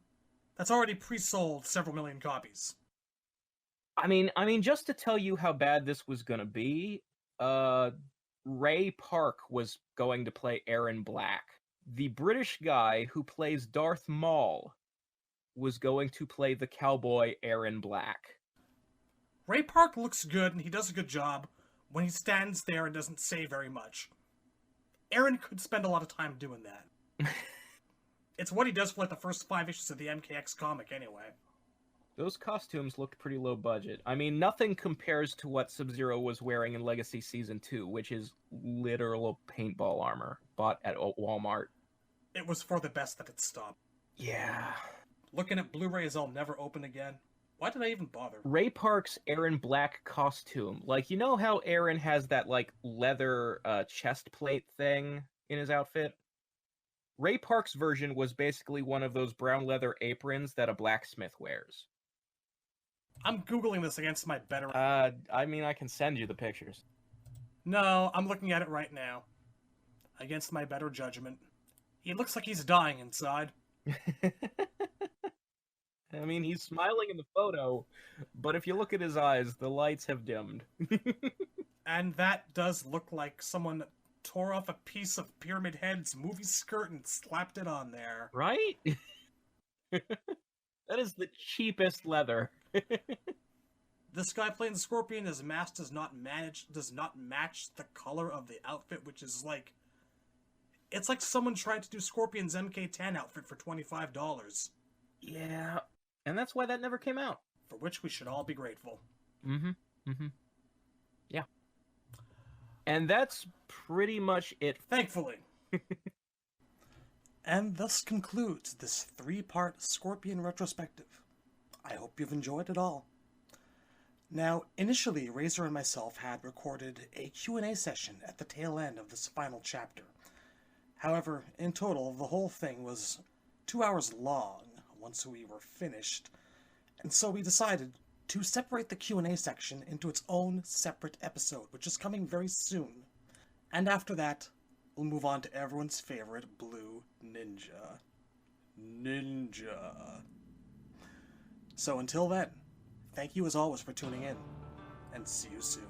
that's already pre-sold several million copies. I mean, just to tell you how bad this was gonna be, Ray Park was going to play Aaron Black. The British guy who plays Darth Maul was going to play the cowboy Aaron Black. Ray Park looks good, and he does a good job when he stands there and doesn't say very much. Aaron could spend a lot of time doing that. It's what he does for like the first 5 issues of the MKX comic, anyway. Those costumes looked pretty low budget. I mean, nothing compares to what Sub-Zero was wearing in Legacy Season 2, which is literal paintball armor bought at Walmart. It was for the best that it stopped. Yeah. Looking at Blu-rays I'll never open again. Why did I even bother? Ray Park's Aaron Black costume. Like, you know how Aaron has that, like, leather chest plate thing in his outfit? Ray Park's version was basically one of those brown leather aprons that a blacksmith wears. I'm Googling this against my better... I mean, I can send you the pictures. No, I'm looking at it right now. Against my better judgment. He looks like he's dying inside. I mean, he's smiling in the photo, but if you look at his eyes, the lights have dimmed. And that does look like someone tore off a piece of Pyramid Head's movie skirt and slapped it on there. Right? That is the cheapest leather. This guy playing the Scorpion, his mask does not match the color of the outfit, which is like... It's like someone tried to do Scorpion's MK10 outfit for $25. Yeah, and that's why that never came out. For which we should all be grateful. Yeah. And that's pretty much it. Thankfully. And thus concludes this 3-part Scorpion retrospective. I hope you've enjoyed it all. Now, initially, Razor and myself had recorded a Q&A session at the tail end of this final chapter. However, in total, the whole thing was 2 hours long once we were finished, and so we decided to separate the Q&A section into its own separate episode, which is coming very soon. And after that, we'll move on to everyone's favorite Blue Ninja. So until then, thank you as always for tuning in, and see you soon.